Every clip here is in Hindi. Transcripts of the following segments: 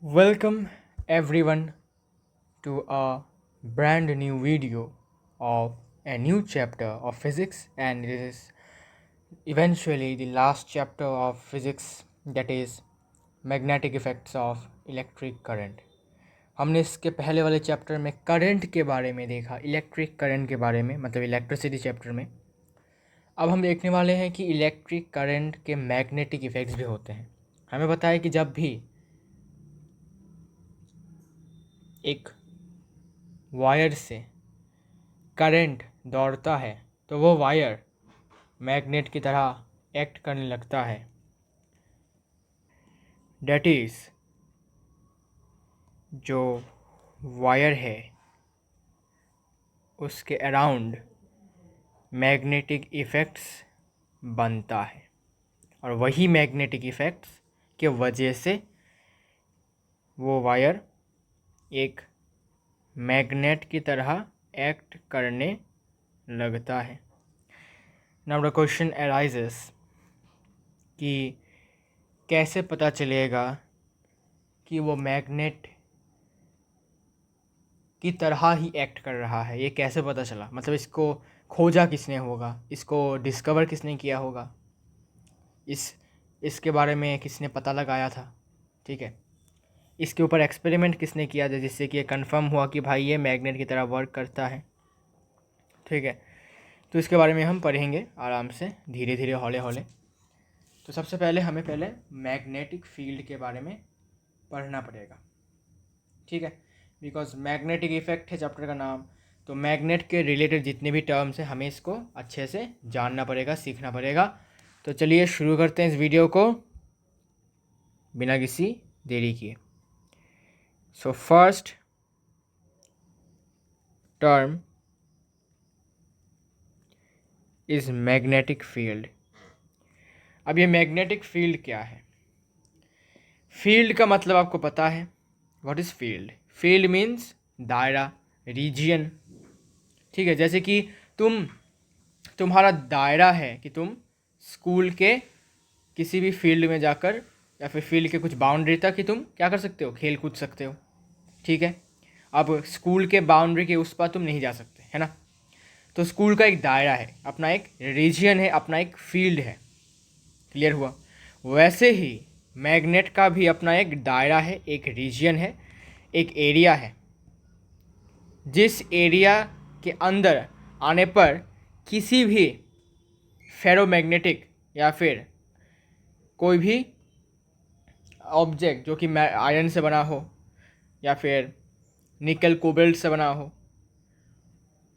Welcome everyone to a brand new video of a new chapter of physics, and it is eventually the last chapter of physics, that is magnetic effects of electric current. हमने इसके पहले वाले चैप्टर में करंट के बारे में देखा, इलेक्ट्रिक करंट के बारे में, मतलब इलेक्ट्रिसिटी चैप्टर में। अब हम देखने वाले हैं कि इलेक्ट्रिक करंट के मैग्नेटिक इफ़ेक्ट्स भी होते हैं। हमें पता है कि जब भी एक वायर से करंट दौड़ता है तो वो वायर मैग्नेट की तरह एक्ट करने लगता है। डेट इज़ जो वायर है उसके अराउंड मैग्नेटिक इफ़ेक्ट्स बनता है, और वही मैग्नेटिक इफ़ेक्ट्स के वजह से वो वायर एक मैग्नेट की तरह एक्ट करने लगता है। नाउ द क्वेश्चन अराइजेस कि कैसे पता चलेगा कि वो मैग्नेट की तरह ही एक्ट कर रहा है। ये कैसे पता चला, मतलब इसको खोजा किसने होगा, इसको डिस्कवर किसने किया होगा, इसके बारे में किसने पता लगाया था, ठीक है। इसके ऊपर एक्सपेरिमेंट किसने किया था जिससे कि ये कंफर्म हुआ कि भाई ये मैग्नेट की तरह वर्क करता है, ठीक है। तो इसके बारे में हम पढ़ेंगे आराम से, धीरे धीरे, हौले हौले। तो सबसे पहले हमें मैग्नेटिक फील्ड के बारे में पढ़ना पड़ेगा, ठीक है, बिकॉज मैग्नेटिक इफेक्ट है चैप्टर का नाम। तो मैग्नेट के रिलेटेड जितने भी टर्म्स हैं हमें इसको अच्छे से जानना पड़ेगा, सीखना पड़ेगा। तो चलिए शुरू करते हैं इस वीडियो को बिना किसी देरी किए। So first term is magnetic field. अब ये मैग्नेटिक फील्ड क्या है? फील्ड का मतलब आपको पता है, what is field? Field means दायरा, रीजियन, ठीक है। जैसे कि तुम्हारा दायरा है कि तुम स्कूल के किसी भी फील्ड में जाकर या फिर फील्ड के कुछ बाउंड्री तक ही तुम क्या कर सकते हो, खेल कूद सकते हो, ठीक है। अब स्कूल के बाउंड्री के उस पर तुम नहीं जा सकते, है ना। तो स्कूल का एक दायरा है, अपना एक रीजियन है, अपना एक फील्ड है, क्लियर हुआ। वैसे ही मैग्नेट का भी अपना एक दायरा है, एक रीजियन है, एक एरिया है। जिस एरिया के अंदर आने पर किसी भी फेरोमैग्नेटिक या फिर कोई भी ऑब्जेक्ट जो कि आयरन से बना हो या फिर निकल कोबाल्ट से बना हो,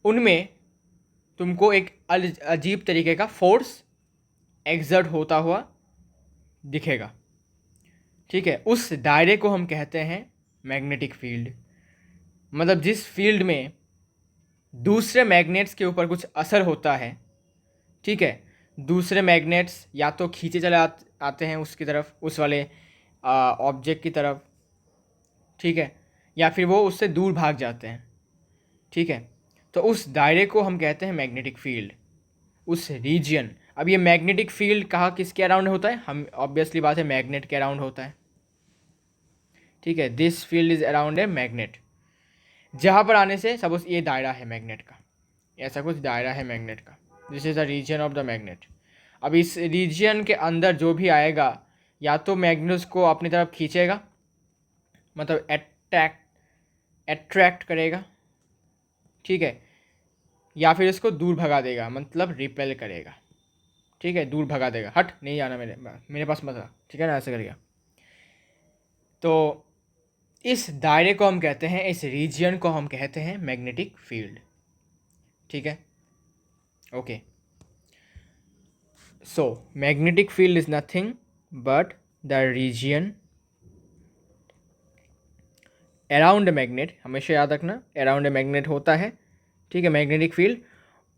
उनमें तुमको एक अजीब तरीके का फोर्स एक्सर्ट होता हुआ दिखेगा, ठीक है। उस दायरे को हम कहते हैं मैग्नेटिक फील्ड। मतलब जिस फील्ड में दूसरे मैग्नेट्स के ऊपर कुछ असर होता है, ठीक है। दूसरे मैग्नेट्स या तो खींचे चले आते हैं उसकी तरफ, उस वाले ऑब्जेक्ट की तरफ, ठीक है, या फिर वो उससे दूर भाग जाते हैं, ठीक है। तो उस दायरे को हम कहते हैं मैग्नेटिक फील्ड, उस रीजियन। अब ये मैग्नेटिक फील्ड कहाँ किसके अराउंड होता है? हम ऑब्वियसली बात है मैग्नेट के अराउंड होता है, ठीक है। This field is around a magnet. जहाँ पर आने से सपोज ये दायरा है मैग्नेट का, ऐसा कुछ दायरा है मैग्नेट का, this is the region of the magnet. अब इस रीजन के अंदर जो भी आएगा या तो मैग्नेट उसको अपनी तरफ खींचेगा, मतलब अट्रैक्ट करेगा, ठीक है, या फिर इसको दूर भगा देगा, मतलब रिपेल करेगा, ठीक है, दूर भगा देगा, हट नहीं आना मेरे पास मत आ, ठीक है ना, ऐसे करेगा। तो इस दायरे को हम कहते हैं, इस रीजियन को हम कहते हैं मैग्नेटिक फील्ड, ठीक है, okay. So magnetic field is nothing but the region around a magnet. हमेशा याद रखना अराउंड ए मैग्नेट होता है, ठीक है, मैग्नेटिक फील्ड।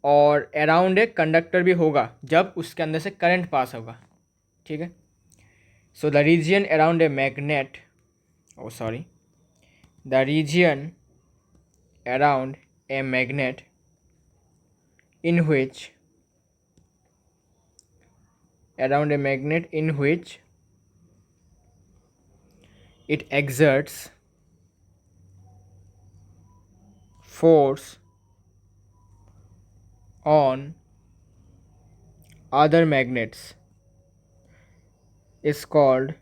और अराउंड एक कंडक्टर भी होगा जब उसके अंदर से करंट पास होगा, ठीक है। So the region around a magnet, oh sorry, the region around a magnet in which around a magnet in which it exerts force on other magnets is called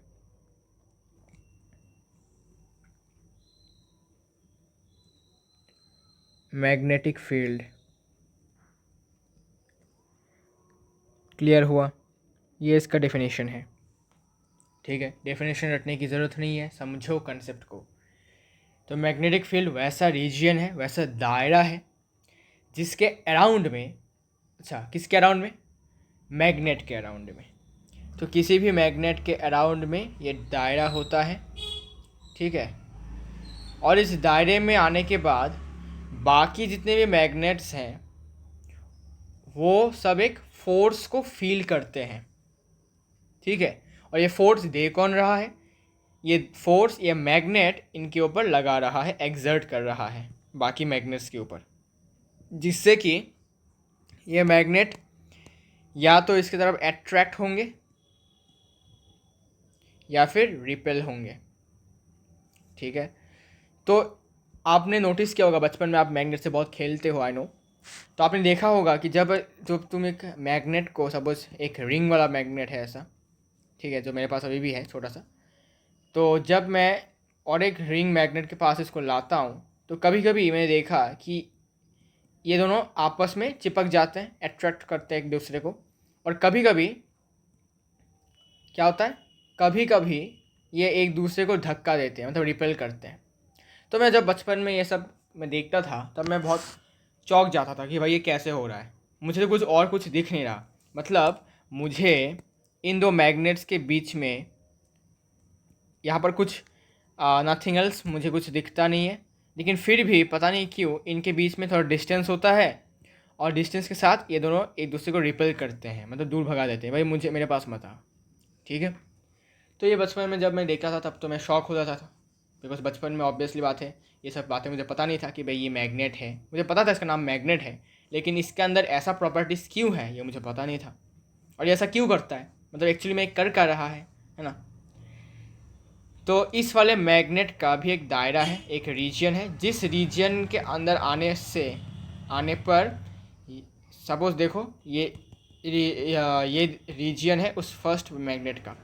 magnetic field. Clear हुआ? ये इसका डेफिनेशन है। ठीक है, डेफिनेशन रटने की ज़रूरत नहीं है, समझो कंसेप्ट को। तो मैग्नेटिक फील्ड वैसा रीजन है, वैसा दायरा है जिसके अराउंड में, अच्छा किसके अराउंड में? मैग्नेट के अराउंड में। तो किसी भी मैग्नेट के अराउंड में ये दायरा होता है। ठीक है, और इस दायरे में आने के बाद बाकी जितने भी मैग्नेट्स हैं वो सब एक फोर्स को फील करते हैं। ठीक है, और ये फोर्स दे कौन रहा है? ये फोर्स, ये मैग्नेट इनके ऊपर लगा रहा है, एक्सर्ट कर रहा है बाकी मैग्नेट्स के ऊपर, जिससे कि ये मैग्नेट या तो इसकी तरफ अट्रैक्ट होंगे या फिर रिपेल होंगे। ठीक है, तो आपने नोटिस किया होगा, बचपन में आप मैग्नेट से बहुत खेलते हो, आई नो। तो आपने देखा होगा कि जब तुम एक मैग्नेट को, सपोज एक रिंग वाला मैग्नेट है ऐसा, ठीक है, जो मेरे पास अभी भी है छोटा सा, तो जब मैं और एक रिंग मैग्नेट के पास इसको लाता हूँ तो कभी कभी मैंने देखा कि ये दोनों आपस में चिपक जाते हैं, अट्रैक्ट करते हैं एक दूसरे को। और कभी कभी क्या होता है, कभी कभी ये एक दूसरे को धक्का देते हैं, मतलब रिपेल करते हैं। तो मैं जब बचपन में ये सब मैं देखता था तब मैं बहुत चौंक जाता था कि भाई ये कैसे हो रहा है। मुझे तो कुछ दिख नहीं रहा, मतलब मुझे इन दो मैग्नेट्स के बीच में यहाँ पर कुछ नथिंग एल्स, मुझे कुछ दिखता नहीं है, लेकिन फिर भी पता नहीं क्यों इनके बीच में थोड़ा डिस्टेंस होता है, और डिस्टेंस के साथ ये दोनों एक दूसरे को रिपेल करते हैं, मतलब दूर भगा देते हैं, भाई मुझे, मेरे पास मत आ। ठीक है, तो ये बचपन में जब मैं देखा था तब तो मैं शॉक हो जाता था, बिकॉज बचपन में ऑब्वियसली बात है ये सब बातें मुझे पता नहीं था कि भाई ये मैग्नेट है। मुझे पता था इसका नाम मैग्नेट है, लेकिन इसके अंदर ऐसा प्रॉपर्टीज़ क्यों है ये मुझे पता नहीं था, और ये ऐसा क्यों करता है, मतलब एक्चुअली में कर क्या रहा है ना। तो इस वाले मैग्नेट का भी एक दायरा है, एक रीजन है, जिस रीजन के अंदर आने पर सपोज देखो ये रीजन है उस फर्स्ट मैग्नेट का।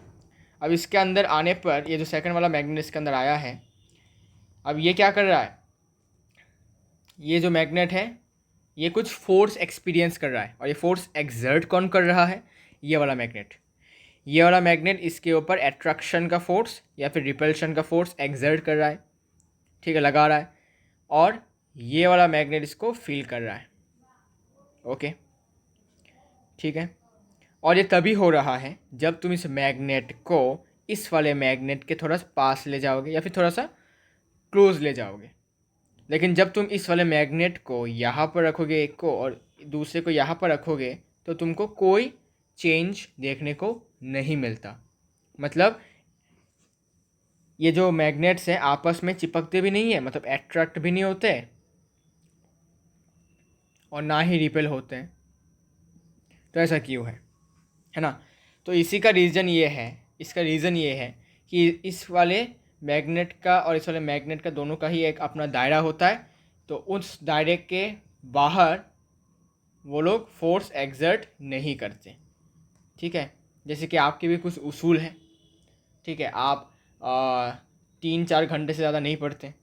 अब इसके अंदर आने पर ये जो सेकंड वाला मैग्नेट इसके अंदर आया है, अब ये क्या कर रहा है, ये जो मैग्नेट है ये कुछ फोर्स एक्सपीरियंस कर रहा है, और ये फोर्स एक्सर्ट कौन कर रहा है? ये वाला मैग्नेट। ये वाला मैग्नेट इसके ऊपर अट्रैक्शन का फोर्स या फिर रिपल्शन का फोर्स एक्सर्ट कर रहा है, ठीक है, लगा रहा है, और ये वाला मैग्नेट इसको फील कर रहा है। ओके, ठीक है, और ये तभी हो रहा है जब तुम इस मैग्नेट को इस वाले मैग्नेट के थोड़ा सा पास ले जाओगे या फिर थोड़ा सा क्लोज ले जाओगे। लेकिन जब तुम इस वाले मैग्नेट को यहाँ पर रखोगे एक को, और दूसरे को यहाँ पर रखोगे, तो तुमको कोई चेंज देखने को नहीं मिलता। मतलब ये जो मैग्नेट्स हैं आपस में चिपकते भी नहीं है, मतलब अट्रैक्ट भी नहीं होते और ना ही रिपेल होते हैं। तो ऐसा क्यों है ना? तो इसी का रीज़न ये है, इसका रीज़न ये है कि इस वाले मैग्नेट का और इस वाले मैग्नेट का दोनों का ही एक अपना दायरा होता है। तो उस दायरे के बाहर वो लोग फोर्स एक्सर्ट नहीं करते। ठीक है, जैसे कि आपके भी कुछ उसूल हैं। ठीक है, आप 3-4 घंटे से ज़्यादा नहीं पढ़ते,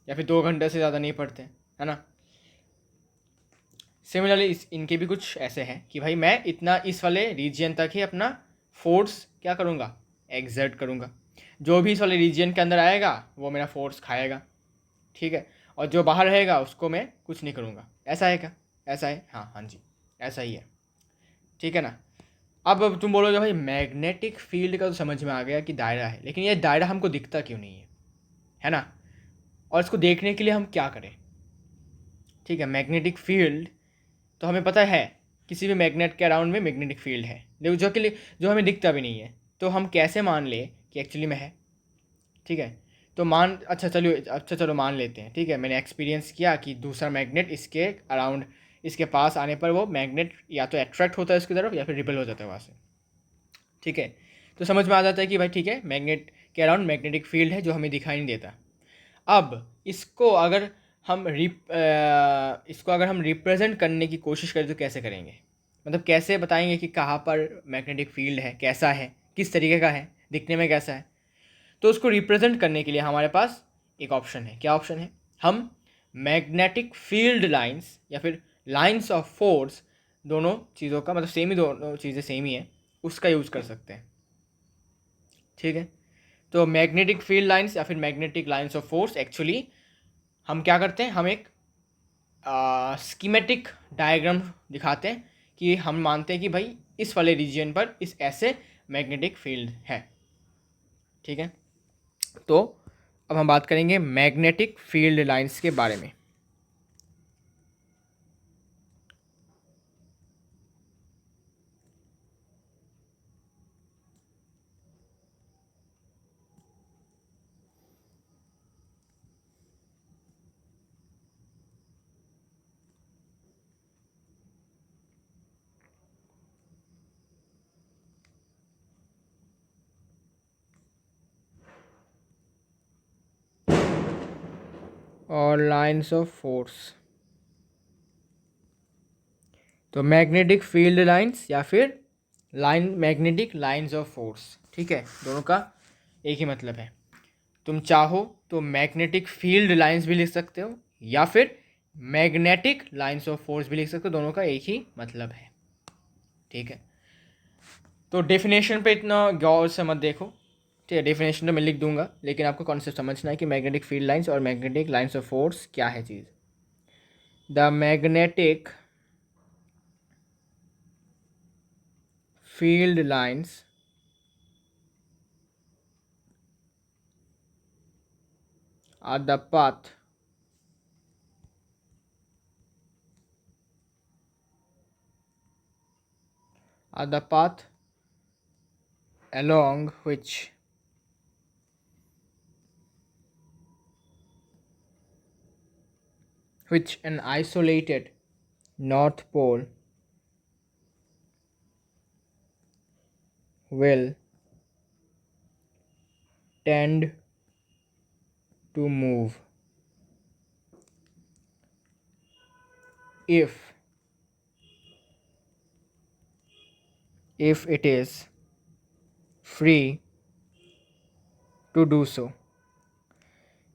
या फिर 2 घंटे से ज़्यादा नहीं पढ़ते, है ना। सिमिलरली इनके भी कुछ ऐसे हैं कि भाई मैं इतना इस वाले रीजन तक ही अपना फोर्स क्या करूँगा, एक्सर्ट करूँगा। जो भी इस वाले रीजन के अंदर आएगा वो मेरा फोर्स खाएगा, ठीक है, और जो बाहर रहेगा उसको मैं कुछ नहीं करूँगा। ऐसा है क्या? ऐसा है, हाँ हाँ जी, ऐसा ही है। ठीक है ना। अब तुम बोलोगे भाई मैग्नेटिक फील्ड का तो समझ में आ गया कि दायरा है, लेकिन ये दायरा हमको दिखता क्यों नहीं है ना। और इसको देखने के लिए हम क्या करें? ठीक है, मैग्नेटिक फील्ड तो हमें पता है किसी भी मैग्नेट के अराउंड में मैग्नेटिक फील्ड है, लेकिन जो हमें दिखता भी नहीं है, तो हम कैसे मान ले कि एक्चुअली में है? ठीक है, तो अच्छा चलो मान लेते हैं। ठीक है, मैंने एक्सपीरियंस किया कि दूसरा मैग्नेट इसके अराउंड, इसके पास आने पर वो मैग्नेट या तो अट्रैक्ट होता है उसकी तरफ या फिर रिपेल हो जाता है वहाँ से। ठीक है, तो समझ में आ जाता है कि भाई ठीक है, मैग्नेट के अराउंड मैग्नेटिक फील्ड है जो हमें दिखाई नहीं देता। अब इसको अगर हम रिप्रेजेंट करने की कोशिश करें तो कैसे करेंगे, मतलब कैसे बताएंगे कि कहाँ पर मैग्नेटिक फील्ड है, कैसा है, किस तरीके का है, दिखने में कैसा है। तो उसको रिप्रेजेंट करने के लिए हमारे पास एक ऑप्शन है। क्या ऑप्शन है? हम मैग्नेटिक फील्ड लाइंस या फिर लाइंस ऑफ फोर्स, दोनों चीज़ों का मतलब सेम ही, दोनों चीज़ें सेम ही है, उसका यूज़ कर सकते हैं। ठीक है, तो मैग्नेटिक फील्ड लाइंस या फिर magnetic lines of force, actually हम क्या करते हैं, हम एक स्कीमेटिक डायग्राम दिखाते हैं कि हम मानते हैं कि भाई इस वाले रीजन पर इस ऐसे मैग्नेटिक फील्ड है। ठीक है, तो अब हम बात करेंगे मैग्नेटिक फील्ड लाइंस के बारे में। और लाइंस ऑफ फोर्स, तो मैग्नेटिक फील्ड लाइंस या फिर मैग्नेटिक लाइंस ऑफ फोर्स, ठीक है, दोनों का एक ही मतलब है। तुम चाहो तो मैग्नेटिक फील्ड लाइंस भी लिख सकते हो या फिर मैग्नेटिक लाइंस ऑफ फोर्स भी लिख सकते हो, दोनों का एक ही मतलब है। ठीक है, तो डेफिनेशन पे इतना गौर से मत देखो, ठीक है, डेफिनेशन तो मैं लिख दूंगा, लेकिन आपको कॉन्सेप्ट समझना है कि मैग्नेटिक फील्ड लाइंस और मैग्नेटिक लाइंस ऑफ फोर्स क्या है चीज़। The magnetic field lines are the path along which an isolated north pole will tend to move if it is free to do so।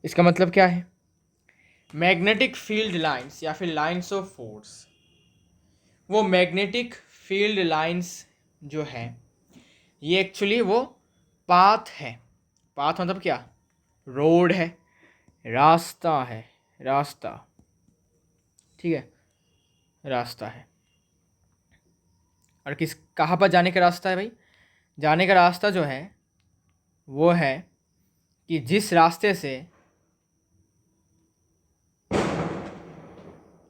इसका मतलब क्या है? मैग्नेटिक फील्ड लाइंस या फिर लाइंस ऑफ फोर्स, वो मैग्नेटिक फील्ड लाइंस जो है ये एक्चुअली वो पाथ है। पाथ मतलब क्या? रोड है, रास्ता है, रास्ता, ठीक है, रास्ता है। और किस कहाँ पर जाने का रास्ता है भाई? जाने का रास्ता जो है वो है कि जिस रास्ते से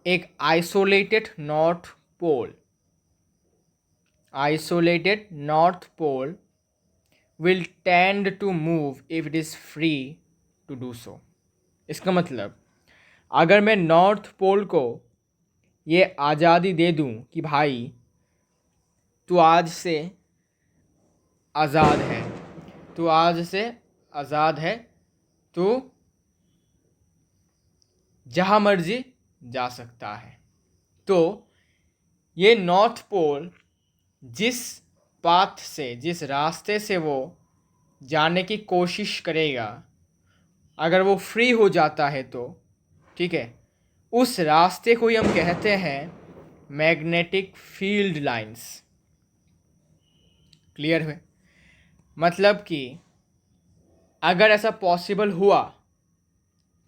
एक isolated north pole will tend to move if it is free to do so. इसका मतलब अगर मैं नॉर्थ पोल को ये आज़ादी दे दूं कि भाई तू आज से आज़ाद है, तू आज से आज़ाद है, तू जहाँ मर्जी जा सकता है, तो ये नॉर्थ पोल जिस पाथ से, जिस रास्ते से वो जाने की कोशिश करेगा, अगर वो फ्री हो जाता है तो ठीक है, उस रास्ते को ही हम कहते हैं मैग्नेटिक फील्ड लाइंस। क्लियर है? मतलब कि अगर ऐसा पॉसिबल हुआ,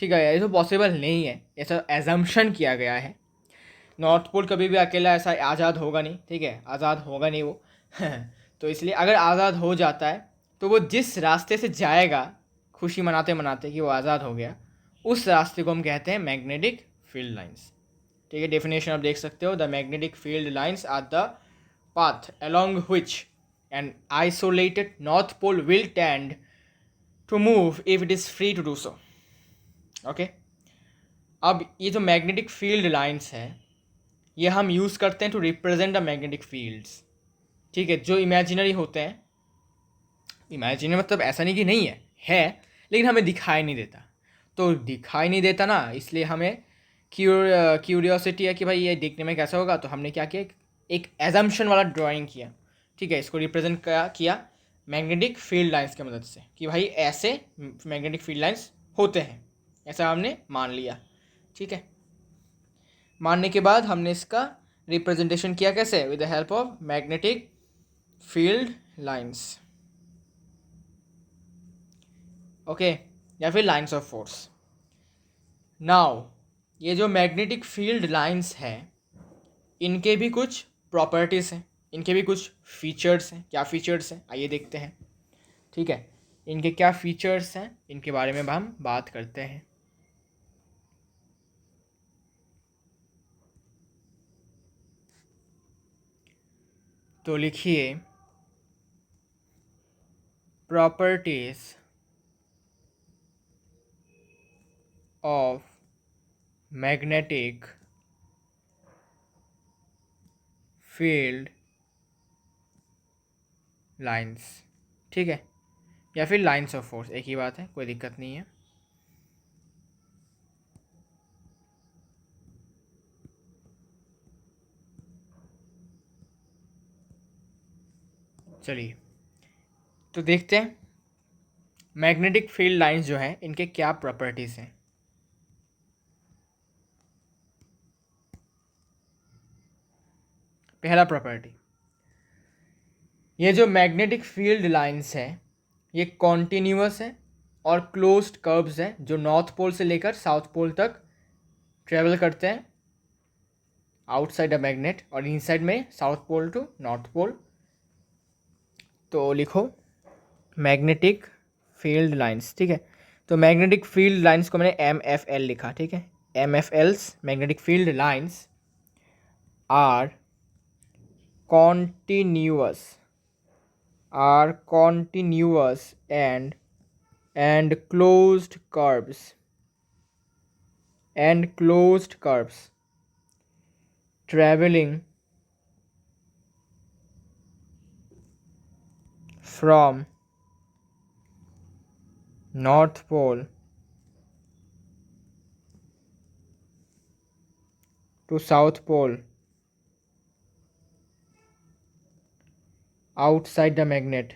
ठीक है, ये तो पॉसिबल नहीं है, ऐसा एजम्पशन किया गया है, नॉर्थ पोल कभी भी अकेला ऐसा आज़ाद होगा नहीं, ठीक है, आज़ाद होगा नहीं वो तो इसलिए अगर आज़ाद हो जाता है तो वो जिस रास्ते से जाएगा खुशी मनाते मनाते कि वो आज़ाद हो गया, उस रास्ते को हम कहते हैं मैग्नेटिक फील्ड लाइंस। ठीक है, डेफिनेशन आप देख सकते हो, the magnetic field lines are the path along which an isolated north pole will tend to move if it is free to do so। Okay, अब ये जो मैग्नेटिक फील्ड लाइंस है ये हम यूज़ करते हैं to represent the magnetic fields. ठीक है, जो इमेजिनरी होते हैं, इमेजिनरी मतलब ऐसा नहीं कि नहीं है, है, लेकिन हमें दिखाई नहीं देता। तो दिखाई नहीं देता ना, इसलिए हमें क्यूरियोसिटी है कि भाई ये देखने में कैसा होगा। तो हमने क्या किया, एक एजम्पशन वाला ड्राइंग किया, ठीक है। इसको रिप्रेजेंट किया मैग्नेटिक फील्ड लाइंस की मदद से कि भाई ऐसे मैग्नेटिक फील्ड लाइंस होते हैं, ऐसा हमने मान लिया, ठीक है। मानने के बाद हमने इसका रिप्रेजेंटेशन किया कैसे, with the help of magnetic field lines, okay, या फिर लाइंस ऑफ फोर्स। नाउ ये जो मैग्नेटिक फील्ड लाइंस हैं, इनके भी कुछ प्रॉपर्टीज़ हैं, इनके भी कुछ फीचर्स हैं। क्या फीचर्स हैं आइए देखते हैं, ठीक है। इनके क्या फीचर्स हैं, इनके बारे में हम बात करते हैं। तो लिखिए, properties of magnetic field lines, ठीक है, या फिर लाइंस ऑफ फोर्स, एक ही बात है, कोई दिक्कत नहीं है। चलिए तो देखते हैं मैग्नेटिक फील्ड लाइंस जो हैं इनके क्या प्रॉपर्टीज़ हैं। पहला प्रॉपर्टी, ये जो मैग्नेटिक फील्ड लाइंस हैं ये कॉन्टिन्यूअस है और क्लोज्ड कर्व्स हैं जो नॉर्थ पोल से लेकर साउथ पोल तक ट्रेवल करते हैं आउटसाइड द मैग्नेट, और इनसाइड में south pole to north pole. तो लिखो मैग्नेटिक फील्ड लाइंस, ठीक है। तो मैग्नेटिक फील्ड लाइंस को मैंने MFL लिखा, ठीक है। MFLs magnetic field lines are continuous and closed curves traveling from north pole to south pole outside the magnet,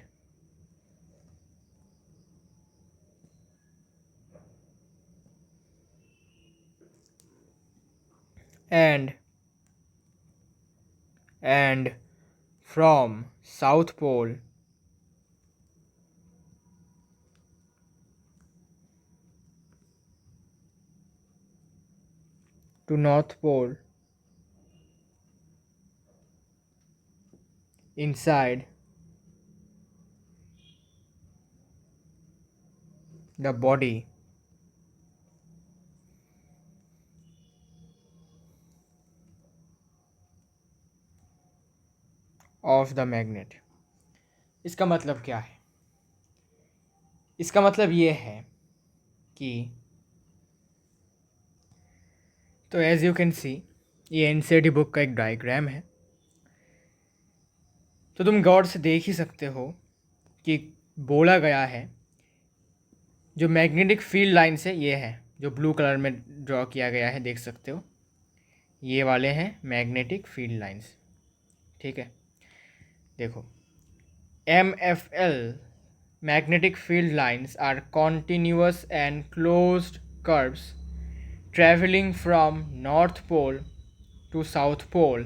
and from south pole to north pole inside the body of the magnet। इसका मतलब क्या है, इसका मतलब ये है कि, तो एज यू कैन सी ये एनसीईआरटी बुक का एक डायग्राम है। तो तुम गौर से देख ही सकते हो कि बोला गया है जो मैग्नेटिक फील्ड लाइंस है ये है, जो ब्लू कलर में ड्रॉ किया गया है, देख सकते हो ये वाले हैं मैग्नेटिक फील्ड लाइंस, ठीक है। देखो MFL magnetic field lines are continuous and closed curves traveling from north pole to south pole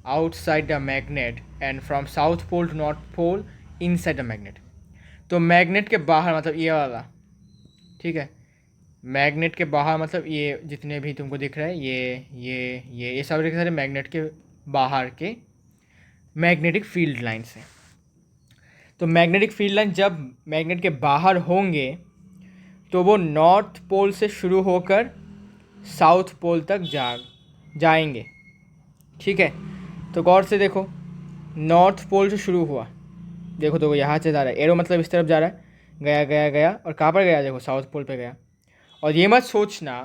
outside the magnet and from south pole to north pole inside the magnet। तो मैग्नेट के बाहर मतलब ये वाला, ठीक है, मैग्नेट के बाहर मतलब ये जितने भी तुमको दिख रहा है ये सारे के सारे मैग्नेट के बाहर के मैग्नेटिक फील्ड लाइंस हैं। तो मैग्नेटिक फील्ड लाइन जब मैग्नेट के बाहर होंगे तो वो नॉर्थ पोल से शुरू होकर साउथ पोल तक जाएंगे, ठीक है। तो गौर से देखो, नॉर्थ पोल से शुरू हुआ, देखो तो वो यहाँ से जा रहा है, एरो मतलब इस तरफ जा रहा है, गया गया गया और कहाँ पर गया, देखो साउथ पोल पे गया। और ये मत सोचना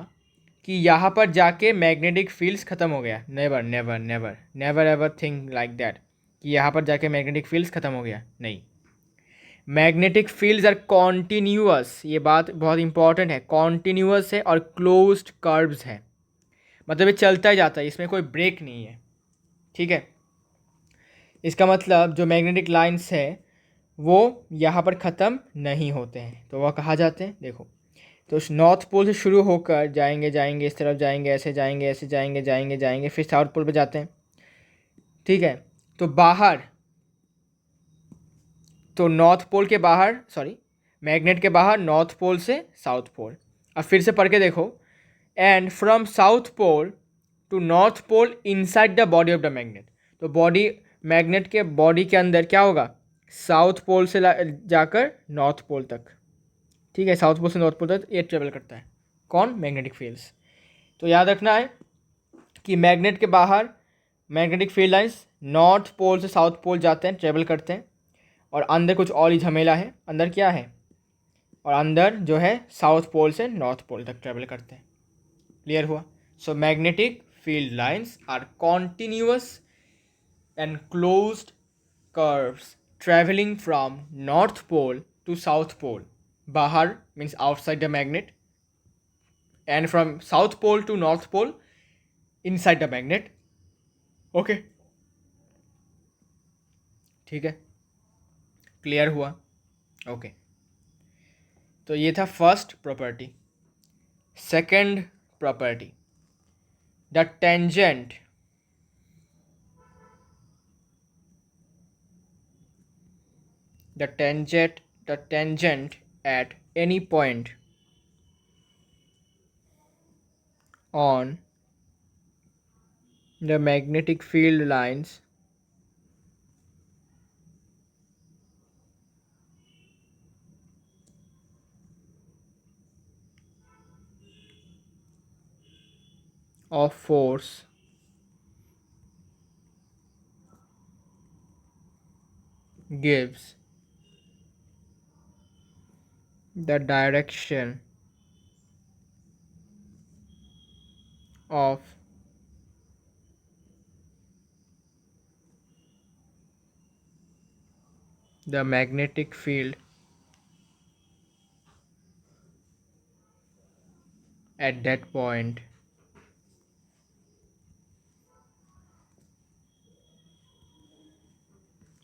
कि यहाँ पर जाके मैग्नेटिक फील्ड्स ख़त्म हो गया, never never never never ever think like that कि यहाँ पर जाके मैग्नेटिक फील्ड्स ख़त्म हो गया, नहीं। मैग्नेटिक फील्ड्स आर कॉन्टिन्यूअस, ये बात बहुत इंपॉर्टेंट है, कॉन्टिन्यूअस है और क्लोज्ड कर्व्स है, मतलब ये चलता ही जाता है, इसमें कोई ब्रेक नहीं है। ठीक है, इसका मतलब जो मैग्नेटिक लाइंस है वो यहाँ पर ख़त्म नहीं होते हैं, तो वह कहाँ जाते हैं, देखो, तो नॉर्थ पोल से शुरू होकर जाएंगे जाएंगे इस तरफ जाएंगे, ऐसे जाएंगे ऐसे जाएंगे जाएंगे जाएंगे, फिर साउथ पोल पे जाते हैं। ठीक है, तो बाहर, तो नॉर्थ पोल के बाहर, सॉरी, मैग्नेट के बाहर नॉर्थ पोल से साउथ पोल। अब फिर से पढ़ के देखो, and from south pole to north pole inside the body of the magnet, तो बॉडी, मैग्नेट के बॉडी के अंदर क्या होगा, साउथ पोल से जाकर नॉर्थ पोल तक। ठीक है, साउथ पोल से नॉर्थ पोल तक ये ट्रेवल करता है, कौन, मैग्नेटिक फील्ड्स। तो याद रखना है कि मैग्नेट के बाहर magnetic field lines north pole से साउथ पोल जाते हैं, ट्रेवल करते हैं, और अंदर कुछ और ही झमेला है, अंदर क्या है, और अंदर जो है साउथ पोल से नॉर्थ पोल तक ट्रेवल करते हैं। क्लियर हुआ। So magnetic field lines are continuous and closed curves travelling from north pole to south pole, बाहर means outside the magnet, and from south pole to north pole inside the magnet. Okay, ठीक है, क्लियर हुआ। ओके, तो ये था first property. Second property, the tangent the tangent at any point on the magnetic field lines of force gives the direction of the magnetic field at that point।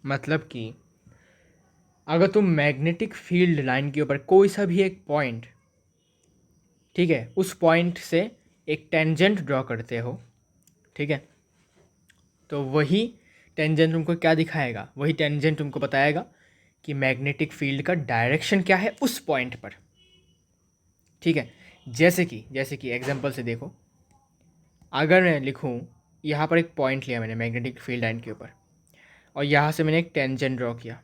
मतलब कि अगर तुम मैग्नेटिक फील्ड लाइन के ऊपर कोई सा भी एक पॉइंट, ठीक है, उस पॉइंट से एक टेंजेंट ड्रॉ करते हो, ठीक है, तो वही टेंजेंट तुमको क्या दिखाएगा, वही टेंजेंट तुमको बताएगा कि मैग्नेटिक फील्ड का डायरेक्शन क्या है उस पॉइंट पर। ठीक है, जैसे कि एग्जांपल से देखो, अगर मैं लिखूँ, यहाँ पर एक पॉइंट लिया मैंने मैग्नेटिक फील्ड लाइन के ऊपर, और यहाँ से मैंने एक टेंजेंट ड्रॉ किया।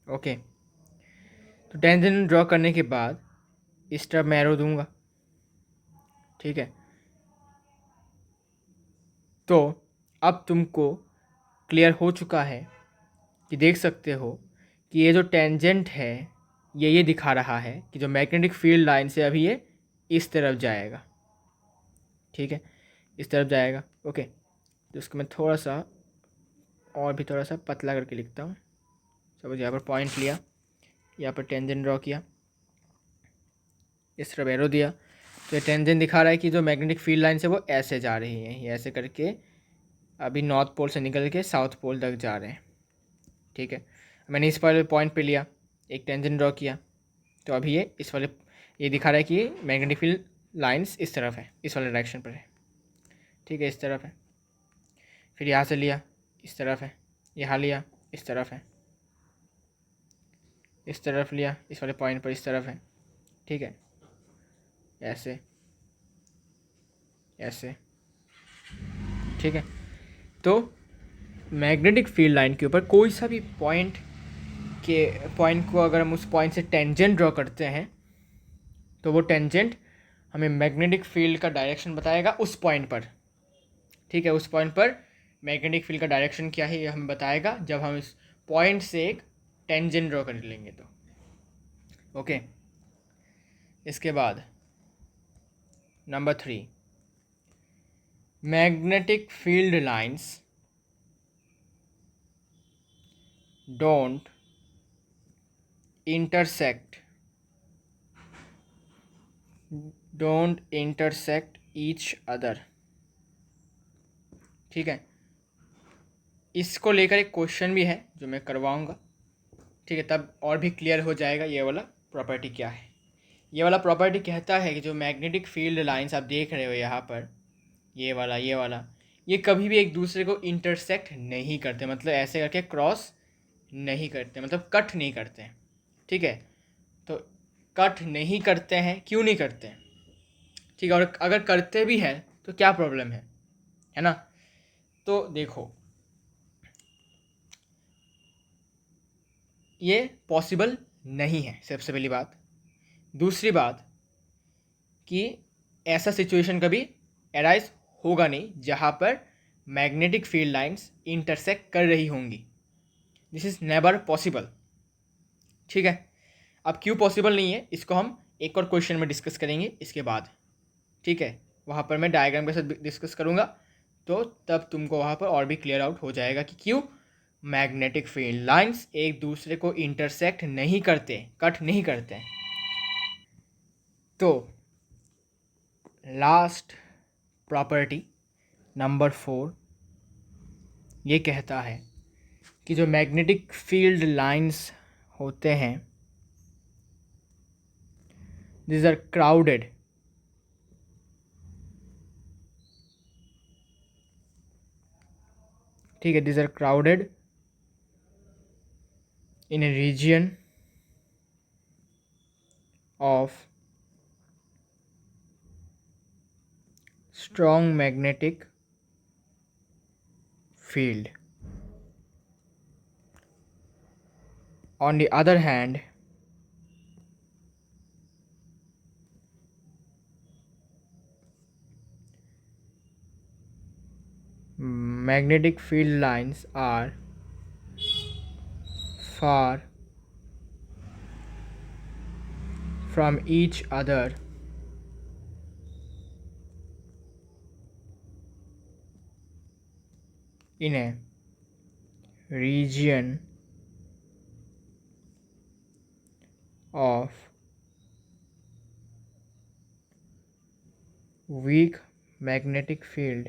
ओके, तो टेंजेंट ड्रॉ करने के बाद इस तरफ मैं एरो दूंगा। ठीक है, तो अब तुमको क्लियर हो चुका है कि देख सकते हो कि ये जो टेंजेंट है ये दिखा रहा है कि जो मैग्नेटिक फील्ड लाइन से अभी ये इस तरफ जाएगा। ठीक है, इस तरफ जाएगा। ओके, तो इसको मैं थोड़ा सा और भी थोड़ा सा पतला करके लिखता हूँ। सपोज यहाँ पर पॉइंट लिया, यहाँ पर टेंजेंट ड्रॉ किया, इस तरफ एरो दिया, तो ये टेंजेंट दिखा रहा है कि जो मैग्नेटिक फील्ड लाइन से वो ऐसे जा रही है, ये ऐसे करके अभी नॉर्थ पोल से निकल के साउथ पोल तक जा रहे हैं। ठीक है, मैंने इस वाले पॉइंट पे लिया, एक टेंजेंट ड्रॉ किया, तो अभी ये इस वाले, ये दिखा रहा है कि मैग्नेटिक फील्ड लाइंस इस तरफ है, इस वाले डायरेक्शन पर है। ठीक है, इस तरफ है, फिर यहाँ से लिया, इस तरफ है, यहाँ लिया, इस तरफ है, इस तरफ लिया, इस वाले पॉइंट पर इस तरफ है। ठीक है, ऐसे ऐसे। ठीक है, तो मैग्नेटिक फील्ड लाइन के ऊपर कोई सा भी पॉइंट को अगर हम उस पॉइंट से टेंजेंट ड्रॉ करते हैं तो वो टेंजेंट हमें मैग्नेटिक फील्ड का डायरेक्शन बताएगा उस पॉइंट पर। ठीक है, उस पॉइंट पर मैग्नेटिक फील्ड का डायरेक्शन क्या है ये हमें बताएगा जब हम इस पॉइंट से एक टेंजेंट ड्रॉ कर लेंगे तो। ओके, इसके बाद number 3, magnetic field lines don't intersect each other. ठीक है, इसको लेकर एक क्वेश्चन भी है जो मैं करवाऊंगा। ठीक है, तब और भी क्लियर हो जाएगा ये वाला प्रॉपर्टी क्या है। ये वाला प्रॉपर्टी कहता है कि जो मैग्नेटिक फील्ड लाइंस आप देख रहे हो यहाँ पर, ये वाला ये कभी भी एक दूसरे को इंटरसेक्ट नहीं करते, मतलब ऐसे करके क्रॉस नहीं करते, मतलब कट नहीं करते हैं। ठीक है, तो कट नहीं करते हैं, क्यों नहीं करते हैं? ठीक है, और अगर करते भी हैं तो क्या प्रॉब्लम है ना? तो देखो, ये पॉसिबल नहीं है, सबसे पहली बात। दूसरी बात कि ऐसा सिचुएशन कभी अराइज होगा नहीं जहाँ पर मैग्नेटिक फील्ड लाइंस इंटरसेक्ट कर रही होंगी। This is never possible. ठीक है, अब क्यों पॉसिबल नहीं है इसको हम एक और क्वेश्चन में डिस्कस करेंगे इसके बाद। ठीक है, वहाँ पर मैं डायग्राम के साथ डिस्कस करूँगा, तो तब तुमको वहाँ पर और भी क्लियर आउट हो जाएगा कि क्यों मैग्नेटिक फील्ड लाइंस एक दूसरे को इंटरसेक्ट नहीं करते, कट नहीं करते। तो लास्ट प्रॉपर्टी नंबर 4 ये कहता है कि जो मैग्नेटिक फील्ड लाइंस होते हैं, these are crowded ठीक है, these are crowded in a region of strong magnetic field. On the other hand, magnetic field lines are far from each other in a region of weak magnetic field.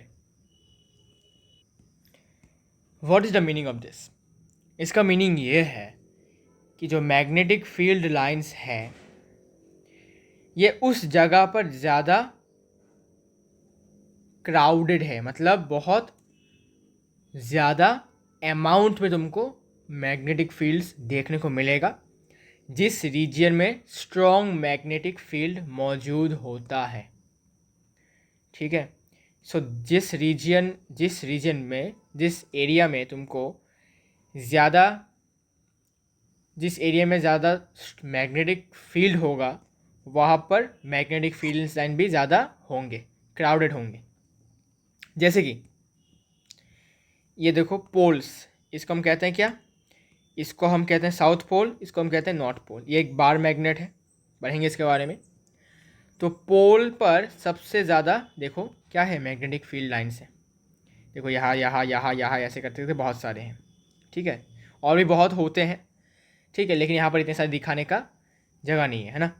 What is the meaning of this? इसका मीनिंग ये है कि जो मैग्नेटिक फील्ड लाइंस है ये उस जगह पर ज़्यादा क्राउडेड है, मतलब बहुत ज़्यादा अमाउंट में तुमको मैग्नेटिक फील्ड्स देखने को मिलेगा जिस रीजन में स्ट्रॉन्ग मैग्नेटिक फील्ड मौजूद होता है। ठीक है, सो जिस रीजन में, जिस एरिया में तुमको ज़्यादा, जिस एरिया में ज़्यादा मैग्नेटिक फील्ड होगा वहाँ पर मैग्नेटिक फील्ड लाइन भी ज़्यादा होंगे, क्राउडेड होंगे। जैसे कि ये देखो पोल्स, इसको हम कहते हैं क्या? इसको हम कहते हैं साउथ पोल, इसको हम कहते हैं नॉर्थ पोल। ये एक बार मैग्नेट है, पढ़ेंगे इसके बारे में। तो पोल पर सबसे ज़्यादा देखो क्या है, मैग्नेटिक फील्ड लाइन्स है। देखो यहाँ यहाँ यहाँ यहाँ ऐसे करते करते बहुत सारे हैं। ठीक है, और भी बहुत होते हैं। ठीक है, लेकिन यहाँ पर इतने सारे दिखाने का जगह नहीं है ना।